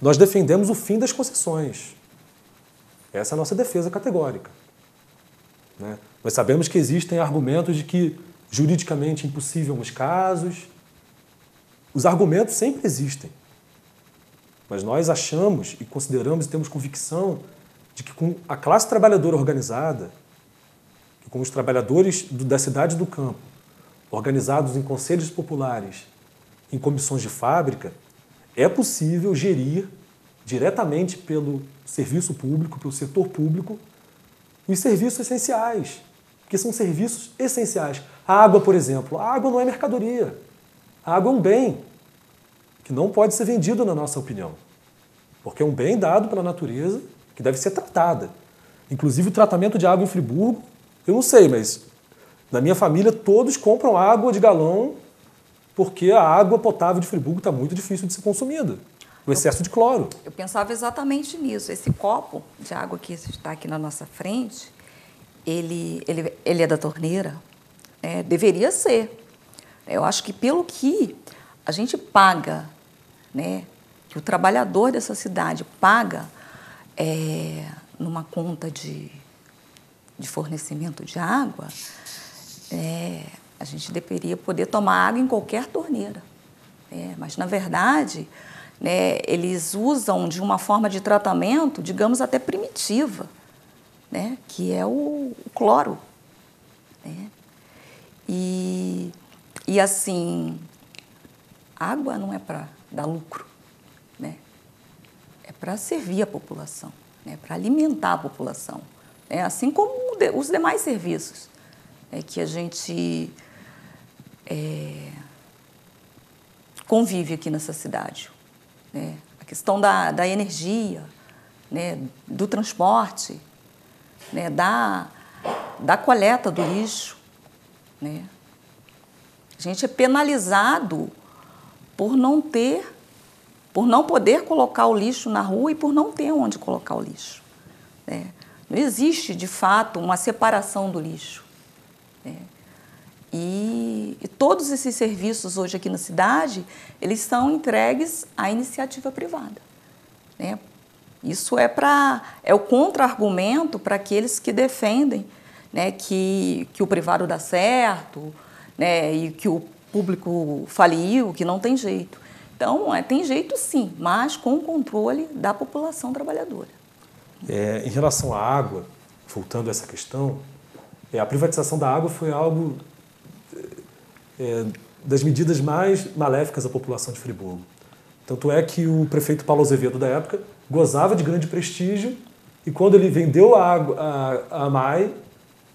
nós defendemos o fim das concessões. Essa é a nossa defesa categórica. Né? Nós sabemos que existem argumentos de que juridicamente é impossível em alguns casos. Os argumentos sempre existem. Mas nós achamos e consideramos e temos convicção de que com a classe trabalhadora organizada, que com os trabalhadores da cidade e do campo, organizados em conselhos populares, em comissões de fábrica, é possível gerir diretamente pelo serviço público, pelo setor público, os serviços essenciais, que são serviços essenciais. A água, por exemplo, a água não é mercadoria. A água é um bem que não pode ser vendido, na nossa opinião, porque é um bem dado pela natureza que deve ser tratada. Inclusive, o tratamento de água em Friburgo, eu não sei, mas na minha família todos compram água de galão porque a água potável de Friburgo está muito difícil de ser consumida. O excesso de cloro. Eu pensava exatamente nisso. Esse copo de água que está aqui na nossa frente, ele é da torneira? Deveria ser. Eu acho que pelo que a gente paga, né, que o trabalhador dessa cidade paga numa conta de fornecimento de água, a gente deveria poder tomar água em qualquer torneira. Mas, na verdade, né, eles usam de uma forma de tratamento, digamos, até primitiva, né, que é o cloro. Né? E assim, água não é para dar lucro, né? É para servir a população, né? Para alimentar a população. Né? Assim como os demais serviços que a gente convive aqui nessa cidade. Né? A questão da energia, né? Do transporte, né? da coleta do lixo. Né? A gente é penalizado por não poder colocar o lixo na rua e por não ter onde colocar o lixo. Né? Não existe, de fato, uma separação do lixo. Né? E todos esses serviços hoje aqui na cidade, eles são entregues à iniciativa privada. Né? Isso é o contra-argumento para aqueles que defendem, né, que o privado dá certo, né, e que o público faliu, que não tem jeito. Então, tem jeito sim, mas com o controle da população trabalhadora. Em relação à água, voltando a essa questão, a privatização da água foi algo das medidas mais maléficas à população de Friburgo. Tanto é que o prefeito Paulo Azevedo, da época, gozava de grande prestígio e quando ele vendeu a água à MAI,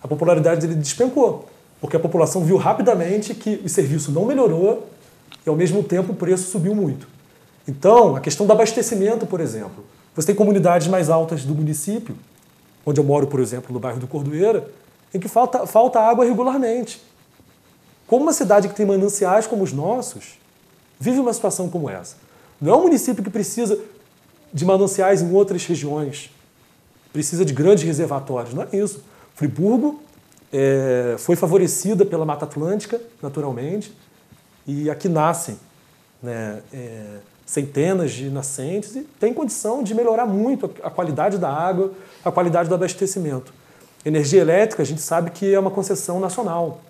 a popularidade dele despencou, porque a população viu rapidamente que o serviço não melhorou e, ao mesmo tempo, o preço subiu muito. Então, a questão do abastecimento, por exemplo. Você tem comunidades mais altas do município, onde eu moro, por exemplo, no bairro do Cordoeira, em que falta água regularmente. Como uma cidade que tem mananciais como os nossos, vive uma situação como essa. Não é um município que precisa de mananciais em outras regiões, precisa de grandes reservatórios, não é isso. Friburgo foi favorecida pela Mata Atlântica, naturalmente, e aqui nascem, né, centenas de nascentes e tem condição de melhorar muito a qualidade da água, a qualidade do abastecimento. Energia elétrica, a gente sabe que é uma concessão nacional,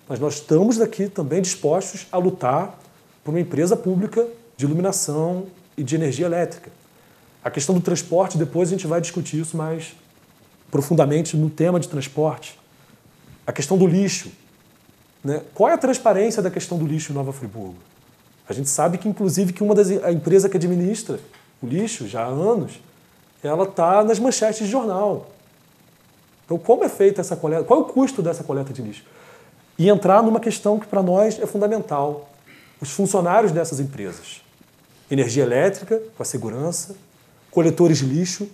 mas nós estamos aqui também dispostos a lutar por uma empresa pública de iluminação e de energia elétrica. A questão do transporte, depois a gente vai discutir isso mais profundamente no tema de transporte. A questão do lixo. Né? Qual é a transparência da questão do lixo em Nova Friburgo? A gente sabe que, inclusive, a empresa que administra o lixo, já há anos, ela está nas manchetes de jornal. Então, como é feita essa coleta? Qual é o custo dessa coleta de lixo? E entrar numa questão que, para nós, é fundamental. Os funcionários dessas empresas. Energia elétrica, com a segurança, coletores de lixo.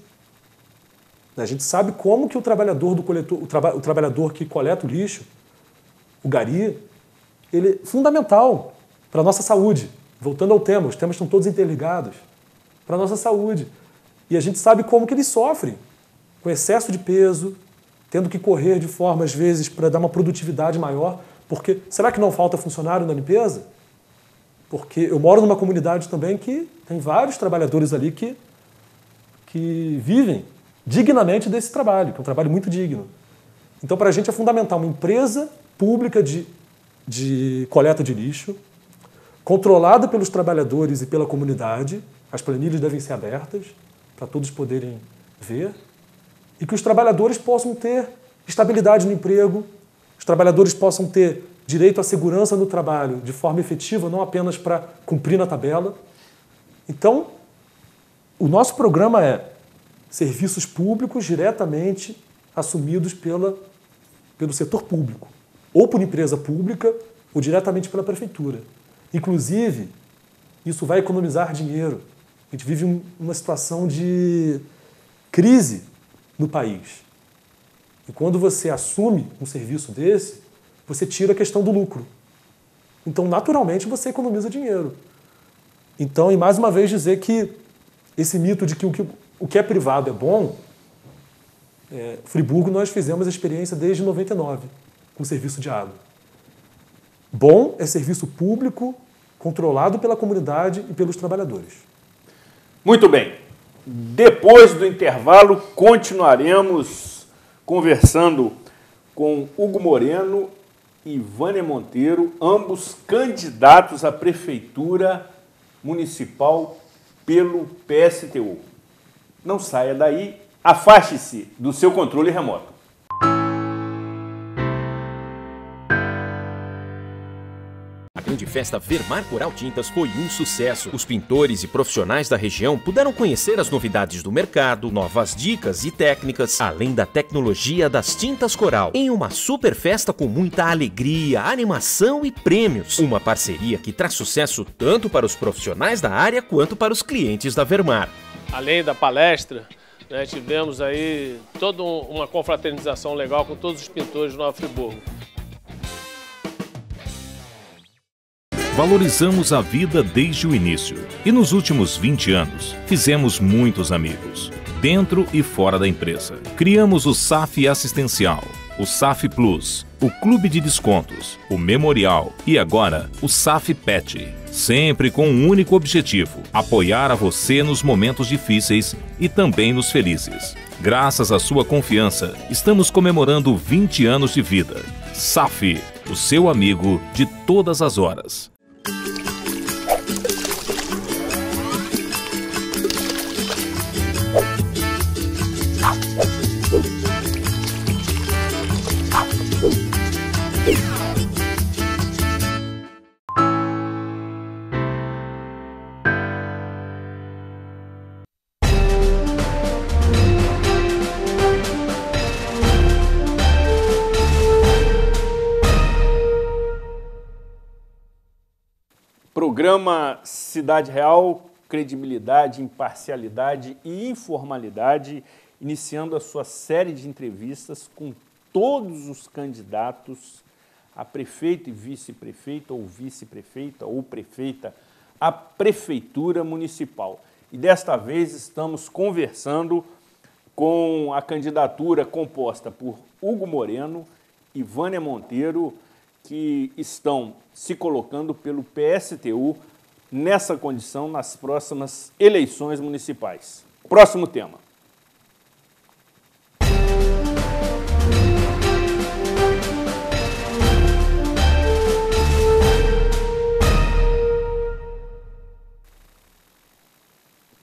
A gente sabe como que o trabalhador o trabalhador que coleta o lixo, o gari, ele é fundamental para a nossa saúde. Voltando ao tema, os temas estão todos interligados. Para a nossa saúde. E a gente sabe como que eles sofrem, com excesso de peso, tendo que correr de forma, às vezes, para dar uma produtividade maior. Porque será que não falta funcionário na limpeza? Porque eu moro numa comunidade também que tem vários trabalhadores ali que vivem dignamente desse trabalho, que é um trabalho muito digno. Então, para a gente é fundamental uma empresa pública de coleta de lixo, controlada pelos trabalhadores e pela comunidade, as planilhas devem ser abertas para todos poderem ver, e que os trabalhadores possam ter estabilidade no emprego, os trabalhadores possam ter direito à segurança no trabalho de forma efetiva, não apenas para cumprir na tabela. Então, o nosso programa é serviços públicos diretamente assumidos pelo setor público, ou por empresa pública, ou diretamente pela prefeitura. Inclusive, isso vai economizar dinheiro. A gente vive uma situação de crise no país. E quando você assume um serviço desse, você tira a questão do lucro. Então, naturalmente, você economiza dinheiro. Então, e mais uma vez dizer que esse mito de que o que é privado é bom, Friburgo nós fizemos a experiência desde 99 com o serviço de água. Bom é serviço público, controlado pela comunidade e pelos trabalhadores. Muito bem. Depois do intervalo, continuaremos conversando com Hugo Moreno e Vânia Monteiro, ambos candidatos à Prefeitura Municipal pelo PSTU. Não saia daí, afaste-se do seu controle remoto. A grande festa Vermar Coral Tintas foi um sucesso. Os pintores e profissionais da região puderam conhecer as novidades do mercado, novas dicas e técnicas, além da tecnologia das tintas Coral, em uma super festa com muita alegria, animação e prêmios. Uma parceria que traz sucesso tanto para os profissionais da área quanto para os clientes da Vermar. Além da palestra, tivemos aí toda uma confraternização legal com todos os pintores de Nova Friburgo. Valorizamos a vida desde o início e nos últimos 20 anos fizemos muitos amigos, dentro e fora da empresa. Criamos o SAF Assistencial, o SAF Plus, o Clube de Descontos, o Memorial e agora o SAF Pet. Sempre com um único objetivo: apoiar a você nos momentos difíceis e também nos felizes. Graças à sua confiança, estamos comemorando 20 anos de vida. SAF, o seu amigo de todas as horas. Programa Cidade Real, credibilidade, imparcialidade e informalidade, iniciando a sua série de entrevistas com todos os candidatos a prefeito e vice-prefeita, ou vice-prefeita, ou prefeita, à Prefeitura Municipal. E desta vez estamos conversando com a candidatura composta por Hugo Moreno e Vânia Monteiro, que estão se colocando pelo PSTU nessa condição nas próximas eleições municipais. Próximo tema.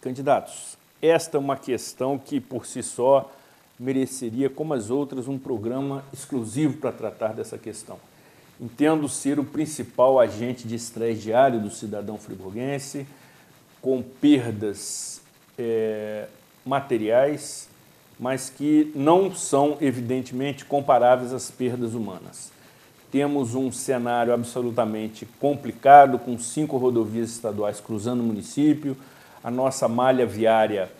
Candidatos, esta é uma questão que, por si só, mereceria, como as outras, um programa exclusivo para tratar dessa questão. Entendo ser o principal agente de estresse diário do cidadão friburguense, com perdas materiais, mas que não são, evidentemente, comparáveis às perdas humanas. Temos um cenário absolutamente complicado, com 5 rodovias estaduais cruzando o município. A nossa malha viária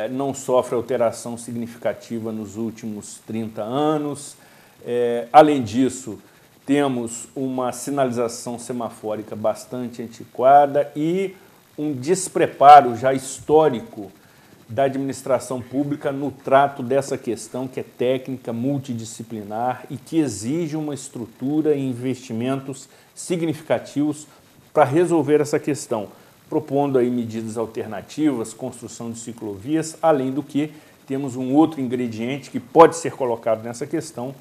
não sofre alteração significativa nos últimos 30 anos. Além disso, temos uma sinalização semafórica bastante antiquada e um despreparo já histórico da administração pública no trato dessa questão que é técnica, multidisciplinar e que exige uma estrutura e investimentos significativos para resolver essa questão, propondo aí medidas alternativas, construção de ciclovias, além do que temos um outro ingrediente que pode ser colocado nessa questão,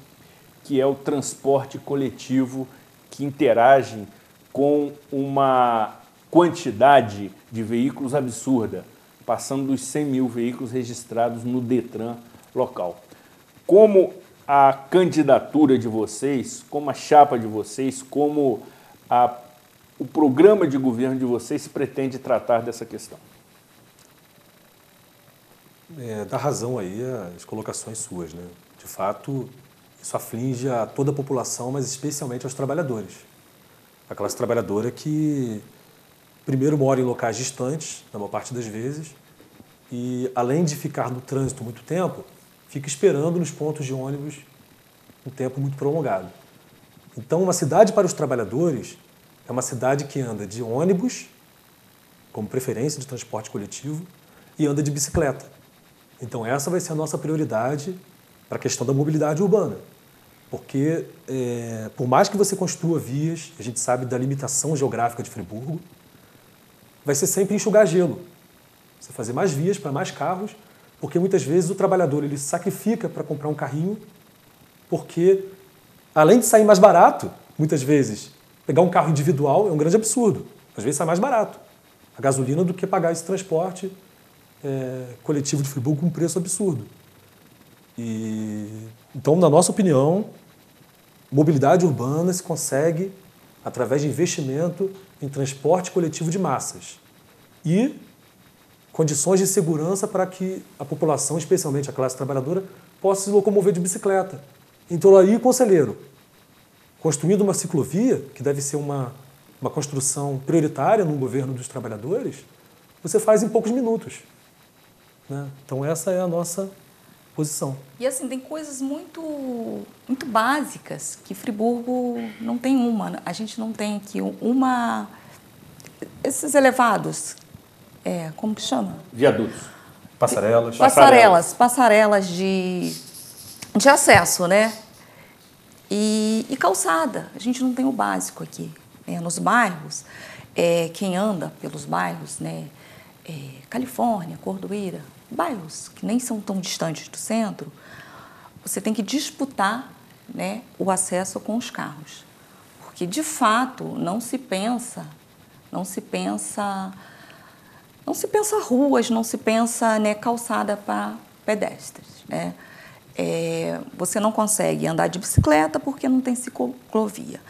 que é o transporte coletivo, que interage com uma quantidade de veículos absurda, passando dos 100 mil veículos registrados no Detran local. Como a candidatura de vocês, como a chapa de vocês, como o programa de governo de vocês pretende tratar dessa questão? Dá razão aí as colocações suas, né? De fato, isso aflige a toda a população, mas especialmente aos trabalhadores. Aquelas trabalhadoras que primeiro moram em locais distantes, na maior parte das vezes, e além de ficar no trânsito muito tempo, fica esperando nos pontos de ônibus um tempo muito prolongado. Então, uma cidade para os trabalhadores é uma cidade que anda de ônibus, como preferência de transporte coletivo, e anda de bicicleta. Então, essa vai ser a nossa prioridade para a questão da mobilidade urbana. Porque, por mais que você construa vias, a gente sabe da limitação geográfica de Friburgo, vai ser sempre enxugar gelo. Você fazer mais vias para mais carros, porque muitas vezes o trabalhador ele sacrifica para comprar um carrinho, porque Além de sair mais barato, muitas vezes, pegar um carro individual é um grande absurdo. Às vezes sai mais barato a gasolina do que pagar esse transporte coletivo de Friburgo com um preço absurdo. Então, na nossa opinião, mobilidade urbana se consegue através de investimento em transporte coletivo de massas e condições de segurança para que a população, especialmente a classe trabalhadora, possa se locomover de bicicleta. Então, aí, conselheiro, construindo uma ciclovia, que deve ser uma construção prioritária no governo dos trabalhadores, você faz em poucos minutos, né? Então, essa é a nossa posição. E assim, tem coisas muito básicas que Friburgo não tem uma. A gente não tem aqui esses elevados, como que chama? Viadutos. Passarelas. Passarelas de acesso, né? E calçada. A gente não tem o básico aqui. Nos bairros, quem anda pelos bairros, né? Califórnia, Cordoeira, bairros que nem são tão distantes do centro, você tem que disputar, né, o acesso com os carros. Porque, de fato, não se pensa ruas, não se pensa, né, calçada para pedestres, né? Você não consegue andar de bicicleta porque não tem ciclovia.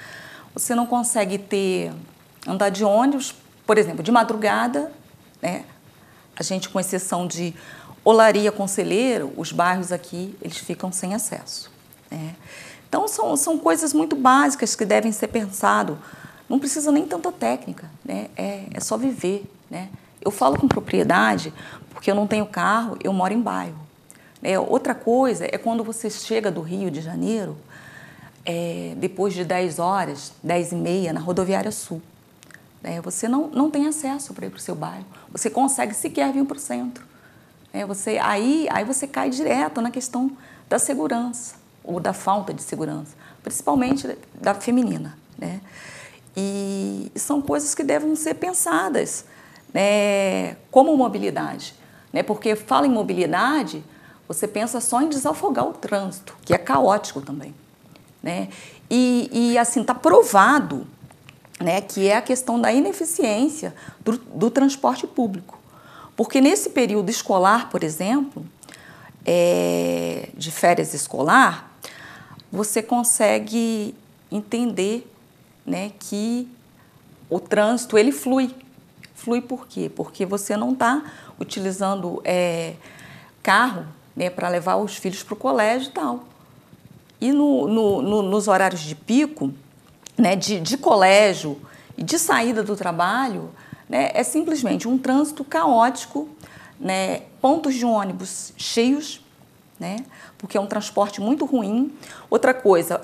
Você não consegue andar de ônibus, por exemplo, de madrugada, né? A gente, com exceção de Olaria, Conselheiro, os bairros aqui, eles ficam sem acesso, né? Então, são coisas muito básicas que devem ser pensado. Não precisa nem tanta técnica, né? É só viver, né? Eu falo com propriedade porque eu não tenho carro, eu moro em bairro. Outra coisa é quando você chega do Rio de Janeiro, depois de 10 horas, 10h30, na Rodoviária Sul. Você não tem acesso para ir para o seu bairro. Você consegue sequer vir para o centro. Aí você cai direto na questão da segurança, ou da falta de segurança, principalmente da feminina, né? E são coisas que devem ser pensadas, né, como mobilidade, né? Porque fala em mobilidade, você pensa só em desafogar o trânsito, que é caótico também, né? E assim, está provado, né, que é a questão da ineficiência do transporte público. Porque nesse período escolar, por exemplo, de férias escolar, você consegue entender, né, que o trânsito ele flui. Flui por quê? Porque você não está utilizando carro, né, para levar os filhos para o colégio e tal. E nos horários de pico, né, de colégio e de saída do trabalho, né, é simplesmente um trânsito caótico, né, pontos de ônibus cheios, né, porque é um transporte muito ruim. Outra coisa,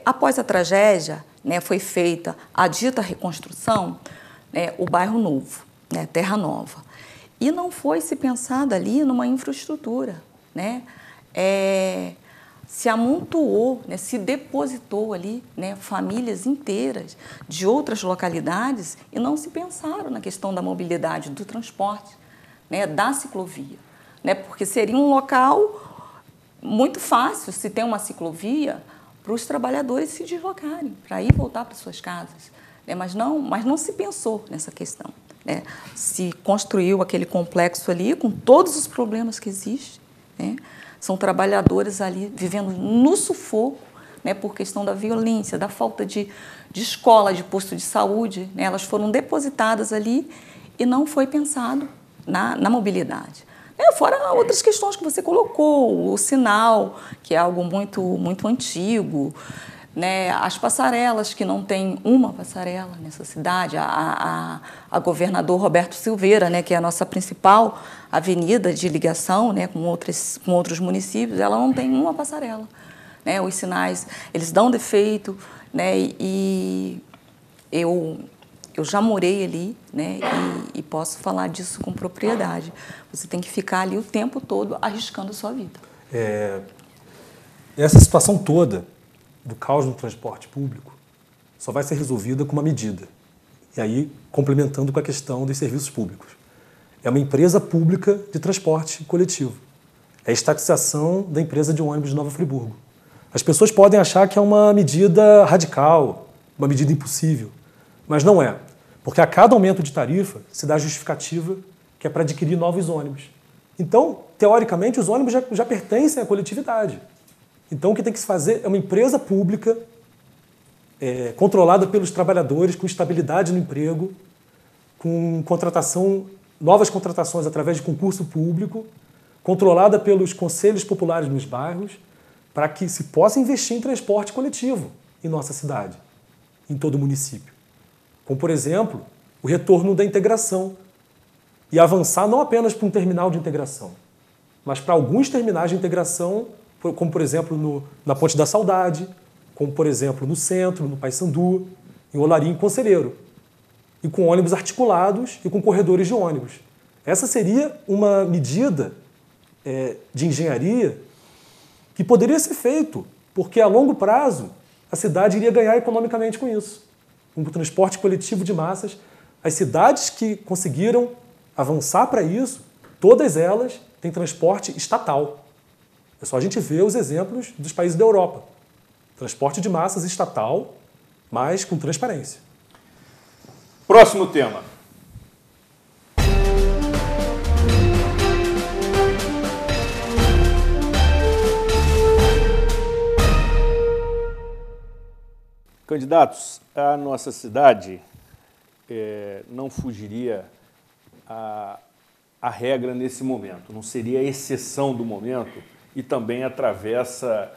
após a tragédia, né, foi feita a dita reconstrução, né, o bairro Novo, né, Terra Nova. E não foi se pensado ali numa infraestrutura, né? Se amontoou, né, se depositou ali, né, famílias inteiras de outras localidades e não se pensaram na questão da mobilidade, do transporte, né, da ciclovia, né, porque seria um local muito fácil se tem uma ciclovia para os trabalhadores se deslocarem, para ir voltar para suas casas, né, mas não se pensou nessa questão, né? Se construiu aquele complexo ali com todos os problemas que existem, né? São trabalhadores ali vivendo no sufoco, né, por questão da violência, da falta de escola, de posto de saúde, né? Elas foram depositadas ali e não foi pensado na mobilidade. Fora outras questões que você colocou, o sinal, que é algo muito, muito antigo, né? As passarelas, que não tem uma passarela nessa cidade, a governador Roberto Silveira, né, que é a nossa principal avenida de ligação, né, com outros municípios, ela não tem uma passarela, né? Os sinais, eles dão defeito, né? E eu já morei ali, né, e posso falar disso com propriedade. Você tem que ficar ali o tempo todo arriscando a sua vida. Essa situação toda do caos no transporte público só vai ser resolvida com uma medida. E aí, complementando com a questão dos serviços públicos. É uma empresa pública de transporte coletivo. É a estatização da empresa de ônibus de Nova Friburgo. As pessoas podem achar que é uma medida radical, uma medida impossível, mas não é. Porque a cada aumento de tarifa se dá justificativa que é para adquirir novos ônibus. Então, teoricamente, os ônibus já pertencem à coletividade. Então, o que tem que se fazer é uma empresa pública controlada pelos trabalhadores, com estabilidade no emprego, com novas contratações através de concurso público, controlada pelos conselhos populares nos bairros, para que se possa investir em transporte coletivo em nossa cidade, em todo o município. Como, por exemplo, o retorno da integração e avançar não apenas para um terminal de integração, mas para alguns terminais de integração, como, por exemplo, na Ponte da Saudade, como, por exemplo, no Centro, no Paissandu, em Olaria, em Conselheiro, e com ônibus articulados e com corredores de ônibus. Essa seria uma medida de engenharia que poderia ser feito, porque a longo prazo a cidade iria ganhar economicamente com isso. Com o transporte coletivo de massas, as cidades que conseguiram avançar para isso, todas elas têm transporte estatal. É só a gente ver os exemplos dos países da Europa. Transporte de massas estatal, mas com transparência. Próximo tema. Candidatos, a nossa cidade não fugiria a regra nesse momento, não seria a exceção do momento e também atravessa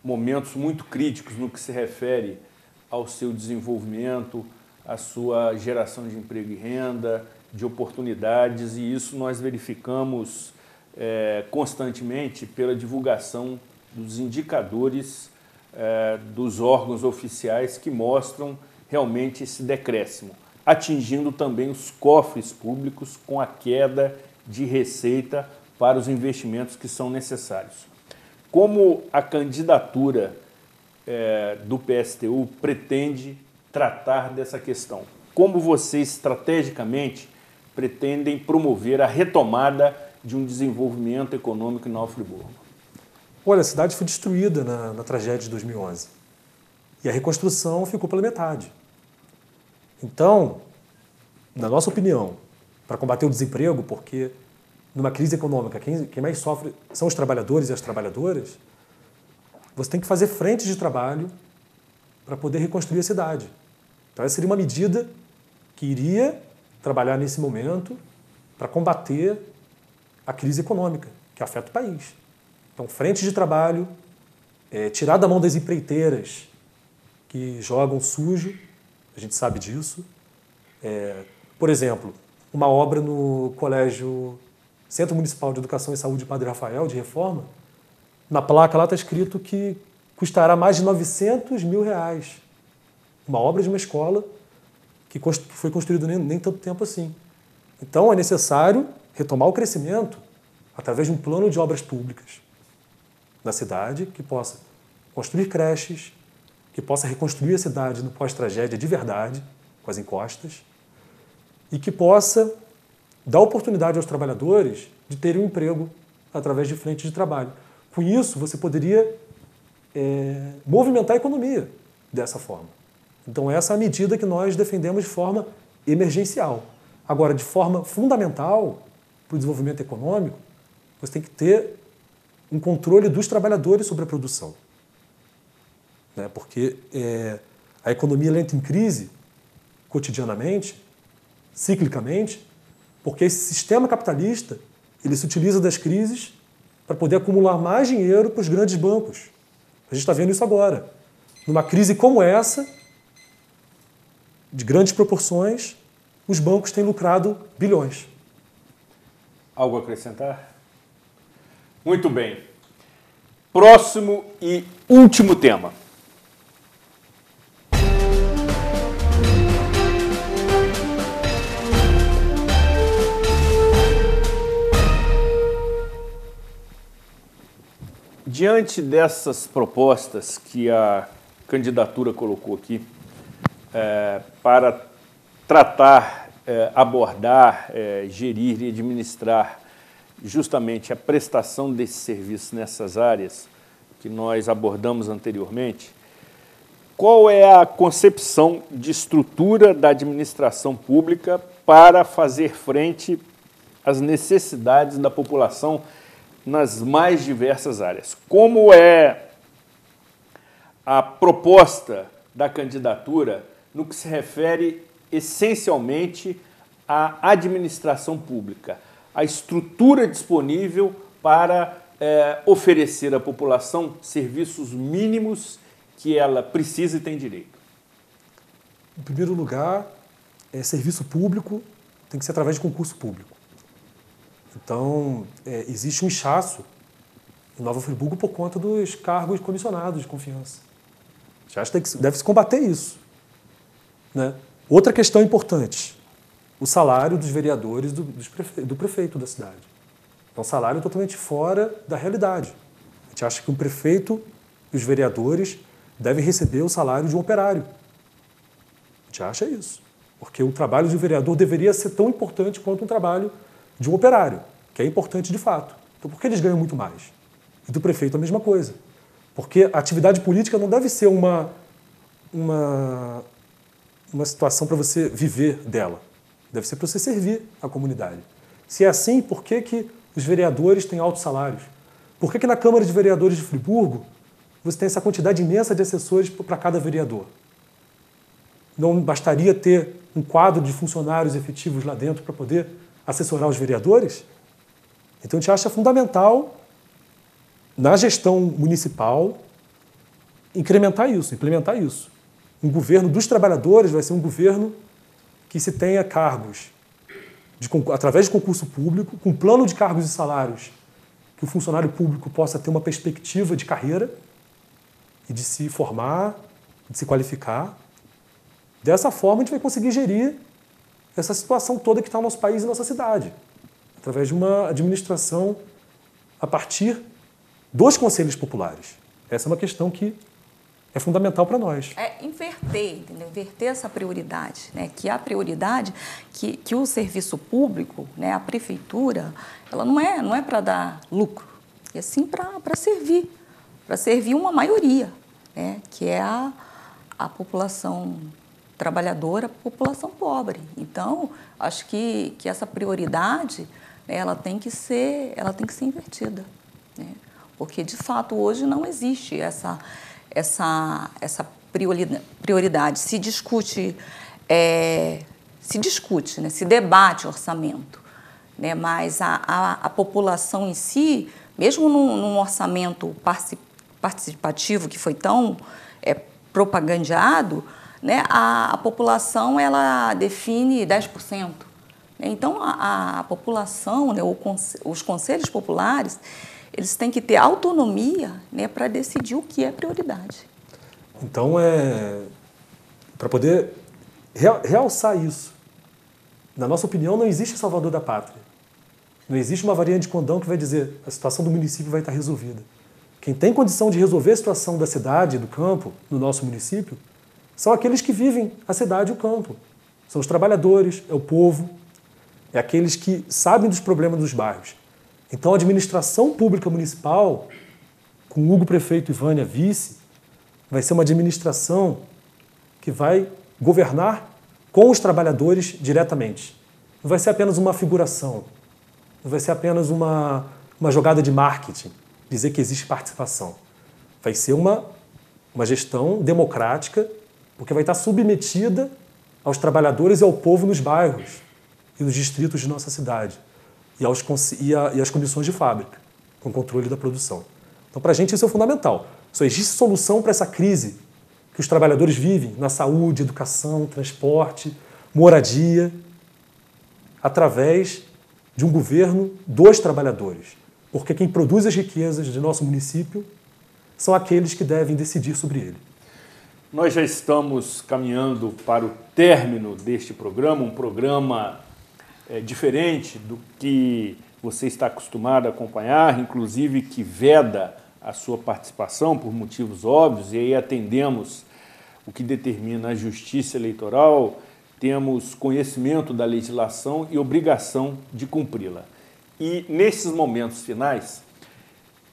momentos muito críticos no que se refere ao seu desenvolvimento, à sua geração de emprego e renda, de oportunidades, e isso nós verificamos constantemente pela divulgação dos indicadores dos órgãos oficiais que mostram realmente esse decréscimo, atingindo também os cofres públicos com a queda de receita para os investimentos que são necessários. Como a candidatura do PSTU pretende tratar dessa questão? Como vocês estrategicamente pretendem promover a retomada de um desenvolvimento econômico em Nova Friburgo? Olha, a cidade foi destruída na tragédia de 2011 e a reconstrução ficou pela metade. Então, na nossa opinião, para combater o desemprego, porque numa crise econômica quem mais sofre são os trabalhadores e as trabalhadoras, você tem que fazer frentes de trabalho para poder reconstruir a cidade. Então, essa seria uma medida que iria trabalhar nesse momento para combater a crise econômica que afeta o país. Então, frentes de trabalho, tirar da mão das empreiteiras que jogam sujo, a gente sabe disso. Por exemplo, uma obra no Colégio Centro Municipal de Educação e Saúde Padre Rafael, de reforma, na placa lá está escrito que custará mais de R$900 mil. Uma obra de uma escola que foi construída nem tanto tempo assim. Então, é necessário retomar o crescimento através de um plano de obras públicas da cidade que possa construir creches, que possa reconstruir a cidade no pós-tragédia de verdade, com as encostas, e que possa dar oportunidade aos trabalhadores de terem um emprego através de frentes de trabalho. Com isso, você poderia movimentar a economia dessa forma. Então, essa é a medida que nós defendemos de forma emergencial. Agora, de forma fundamental para o desenvolvimento econômico, você tem que ter um controle dos trabalhadores sobre a produção. Porque a economia ela entra em crise cotidianamente, ciclicamente, porque esse sistema capitalista ele se utiliza das crises para poder acumular mais dinheiro para os grandes bancos. A gente está vendo isso agora. Numa crise como essa, de grandes proporções, os bancos têm lucrado bilhões. Algo a acrescentar? Muito bem. Próximo e último tema. Diante dessas propostas que a candidatura colocou aqui, para tratar, abordar, gerir e administrar justamente a prestação desse serviço nessas áreas, que nós abordamos anteriormente, qual é a concepção de estrutura da administração pública para fazer frente às necessidades da população nas mais diversas áreas? Como é a proposta da candidatura no que se refere essencialmente à administração pública, a estrutura disponível para oferecer à população serviços mínimos que ela precisa e tem direito? Em primeiro lugar, serviço público tem que ser através de concurso público. Então, existe um inchaço em Nova Friburgo por conta dos cargos comissionados de confiança. Já deve se combater isso, né? Outra questão importante, o salário dos vereadores do prefeito da cidade. É um salário totalmente fora da realidade. A gente acha que um prefeito e os vereadores devem receber o salário de um operário. A gente acha isso. Porque o trabalho de um vereador deveria ser tão importante quanto um trabalho de um operário, que é importante de fato. Então, por que eles ganham muito mais? E do prefeito a mesma coisa. Porque a atividade política não deve ser uma situação para você viver dela. Deve ser para você servir a comunidade. Se é assim, por que os vereadores têm altos salários? Por que na Câmara de Vereadores de Friburgo você tem essa quantidade imensa de assessores para cada vereador? Não bastaria ter um quadro de funcionários efetivos lá dentro para poder assessorar os vereadores? Então a gente acha fundamental, na gestão municipal, implementar isso. Um governo dos trabalhadores vai ser um governo que se tenha cargos através de concurso público, com plano de cargos e salários, que o funcionário público possa ter uma perspectiva de carreira e de se formar, de se qualificar. Dessa forma, a gente vai conseguir gerir essa situação toda que está no nosso país e nossa cidade, através de uma administração a partir dos conselhos populares. Essa é uma questão que é fundamental para nós. É inverter, entendeu? Inverter essa prioridade, né? Que a prioridade, que o serviço público, né? A prefeitura, ela não é para dar lucro, é sim para servir uma maioria, né? Que é a população trabalhadora, a população pobre. Então, acho que essa prioridade, né? ela tem que ser invertida, né? Porque de fato hoje não existe essa prioridade. Se discute, né? Se debate orçamento, né? Mas a população em si, mesmo num orçamento participativo que foi tão propagandeado, né? A população ela define 10%. Então, a população, né? Os conselhos populares, eles têm que ter autonomia, né, para decidir o que é prioridade. Então, para poder realçar isso, na nossa opinião, não existe salvador da pátria. Não existe uma varinha de condão que vai dizer a situação do município vai estar resolvida. Quem tem condição de resolver a situação da cidade, do campo, no nosso município, são aqueles que vivem a cidade e o campo. São os trabalhadores, é o povo, é aqueles que sabem dos problemas dos bairros. Então, a administração pública municipal, com Hugo prefeito e Vânia vice, vai ser uma administração que vai governar com os trabalhadores diretamente. Não vai ser apenas uma figuração, não vai ser apenas uma jogada de marketing, dizer que existe participação. Vai ser uma gestão democrática, porque vai estar submetida aos trabalhadores e ao povo nos bairros e nos distritos de nossa cidade. E as condições de fábrica, com controle da produção. Então, para a gente, isso é fundamental. Só existe solução para essa crise que os trabalhadores vivem na saúde, educação, transporte, moradia, através de um governo dos trabalhadores. Porque quem produz as riquezas de nosso município são aqueles que devem decidir sobre ele. Nós já estamos caminhando para o término deste programa, um programa diferente do que você está acostumado a acompanhar, inclusive que veda a sua participação por motivos óbvios, e aí atendemos o que determina a Justiça Eleitoral, temos conhecimento da legislação e obrigação de cumpri-la. E nesses momentos finais,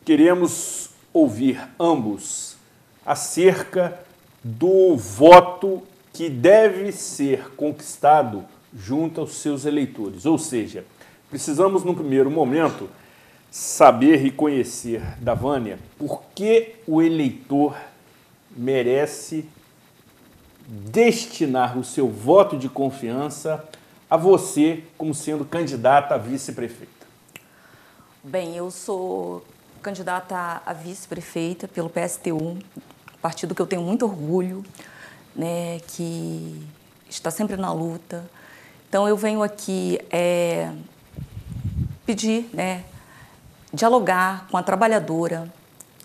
queremos ouvir ambos acerca do voto que deve ser conquistado junto aos seus eleitores. Ou seja, precisamos, no primeiro momento, saber e conhecer da Vânia por que o eleitor merece destinar o seu voto de confiança a você como sendo candidata a vice-prefeita. Bem, eu sou candidata a vice-prefeita pelo PSTU, partido que eu tenho muito orgulho, né, que está sempre na luta. Então, eu venho aqui pedir, né, dialogar com a trabalhadora,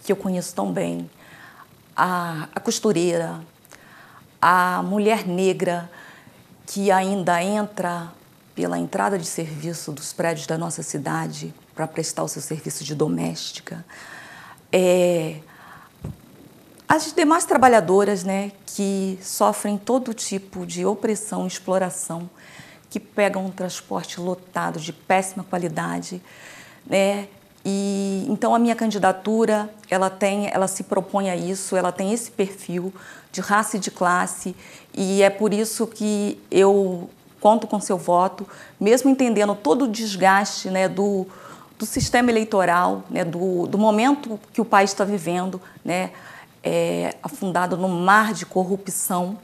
que eu conheço tão bem, a costureira, a mulher negra que ainda entra pela entrada de serviço dos prédios da nossa cidade para prestar o seu serviço de doméstica. As demais trabalhadoras, né, que sofrem todo tipo de opressão e exploração, que pegam um transporte lotado de péssima qualidade, né? E então a minha candidatura, ela se propõe a isso, ela tem esse perfil de raça e de classe, e é por isso que eu conto com seu voto, mesmo entendendo todo o desgaste, né, do sistema eleitoral, né, do momento que o país está vivendo, né, afundado no mar de corrupção.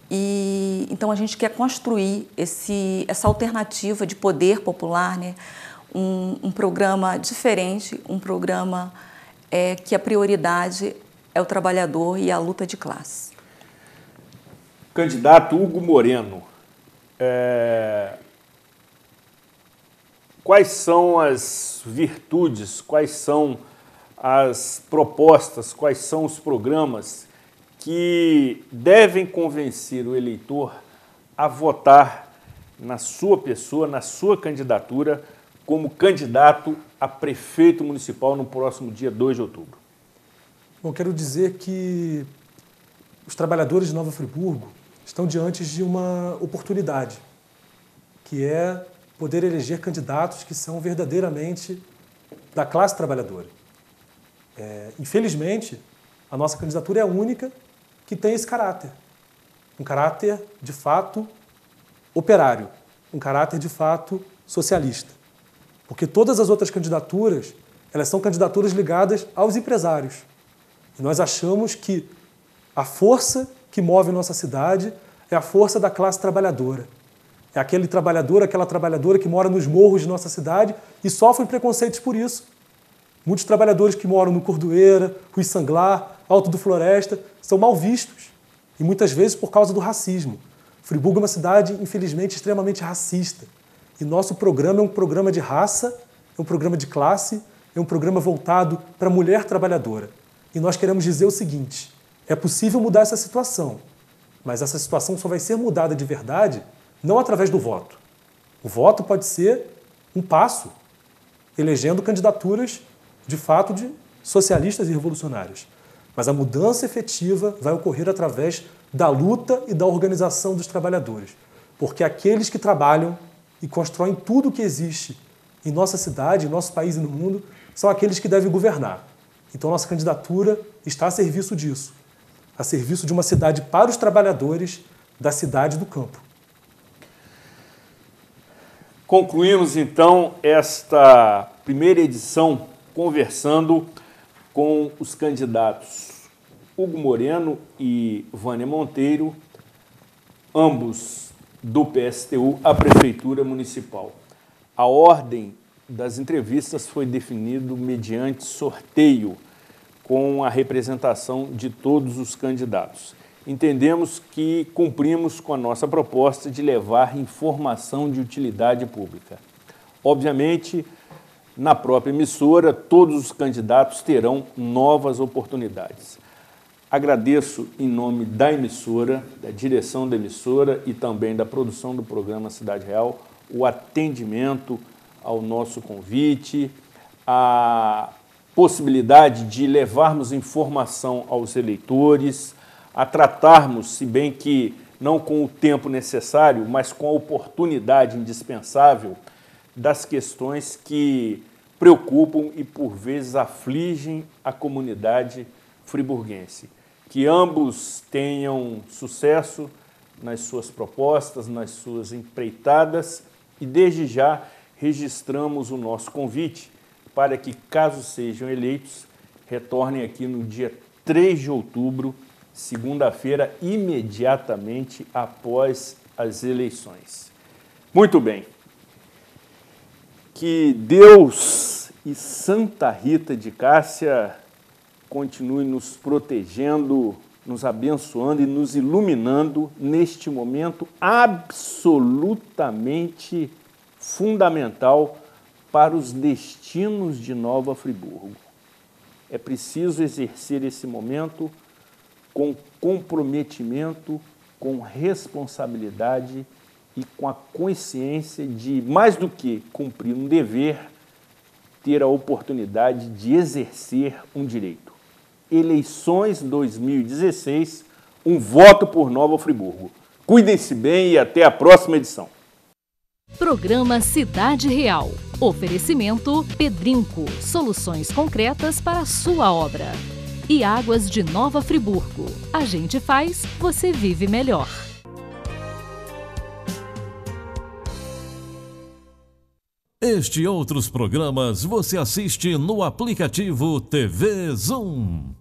E então a gente quer construir essa alternativa de poder popular, né, um programa diferente, um programa que a prioridade é o trabalhador e a luta de classe. Candidato Hugo Moreno, quais são as virtudes, quais são as propostas, quais são os programas que devem convencer o eleitor a votar na sua pessoa, na sua candidatura, como candidato a prefeito municipal no próximo dia 2 de outubro? Bom, quero dizer que os trabalhadores de Nova Friburgo estão diante de uma oportunidade, que é poder eleger candidatos que são verdadeiramente da classe trabalhadora. Infelizmente, a nossa candidatura é a única que tem esse caráter. Um caráter, de fato, operário. Um caráter, de fato, socialista. Porque todas as outras candidaturas, elas são candidaturas ligadas aos empresários. E nós achamos que a força que move nossa cidade é a força da classe trabalhadora. É aquele trabalhador, aquela trabalhadora que mora nos morros de nossa cidade e sofre preconceitos por isso. Muitos trabalhadores que moram no Cordoeira, Rui Sanglar, Alto do Floresta, são mal vistos. E muitas vezes por causa do racismo. Friburgo é uma cidade, infelizmente, extremamente racista. E nosso programa é um programa de raça, é um programa de classe, é um programa voltado para a mulher trabalhadora. E nós queremos dizer o seguinte: é possível mudar essa situação, mas essa situação só vai ser mudada de verdade não através do voto. O voto pode ser um passo, elegendo candidaturas, de fato, de socialistas e revolucionários. Mas a mudança efetiva vai ocorrer através da luta e da organização dos trabalhadores. Porque aqueles que trabalham e constroem tudo o que existe em nossa cidade, em nosso país e no mundo, são aqueles que devem governar. Então, nossa candidatura está a serviço disso, a serviço de uma cidade para os trabalhadores da cidade do campo. Concluímos, então, esta primeira edição conversando com os candidatos Hugo Moreno e Vânia Monteiro, ambos do PSTU à Prefeitura Municipal. A ordem das entrevistas foi definida mediante sorteio, com a representação de todos os candidatos. Entendemos que cumprimos com a nossa proposta de levar informação de utilidade pública. Obviamente, na própria emissora, todos os candidatos terão novas oportunidades. Agradeço em nome da emissora, da direção da emissora e também da produção do programa Cidade Real, o atendimento ao nosso convite, a possibilidade de levarmos informação aos eleitores, a tratarmos, se bem que não com o tempo necessário, mas com a oportunidade indispensável das questões que preocupam e, por vezes, afligem a comunidade friburguense. Que ambos tenham sucesso nas suas propostas, nas suas empreitadas e, desde já, registramos o nosso convite para que, caso sejam eleitos, retornem aqui no dia 3 de outubro, segunda-feira, imediatamente após as eleições. Muito bem. Que Deus e Santa Rita de Cássia continue nos protegendo, nos abençoando e nos iluminando neste momento absolutamente fundamental para os destinos de Nova Friburgo. É preciso exercer esse momento com comprometimento, com responsabilidade e com a consciência de, mais do que cumprir um dever, ter a oportunidade de exercer um direito. Eleições 2016, um voto por Nova Friburgo. Cuidem-se bem e até a próxima edição. Programa Cidade Real. Oferecimento Pedrinco, soluções concretas para a sua obra. E Águas de Nova Friburgo. A gente faz, você vive melhor. Este e outros programas você assiste no aplicativo TV Zoom.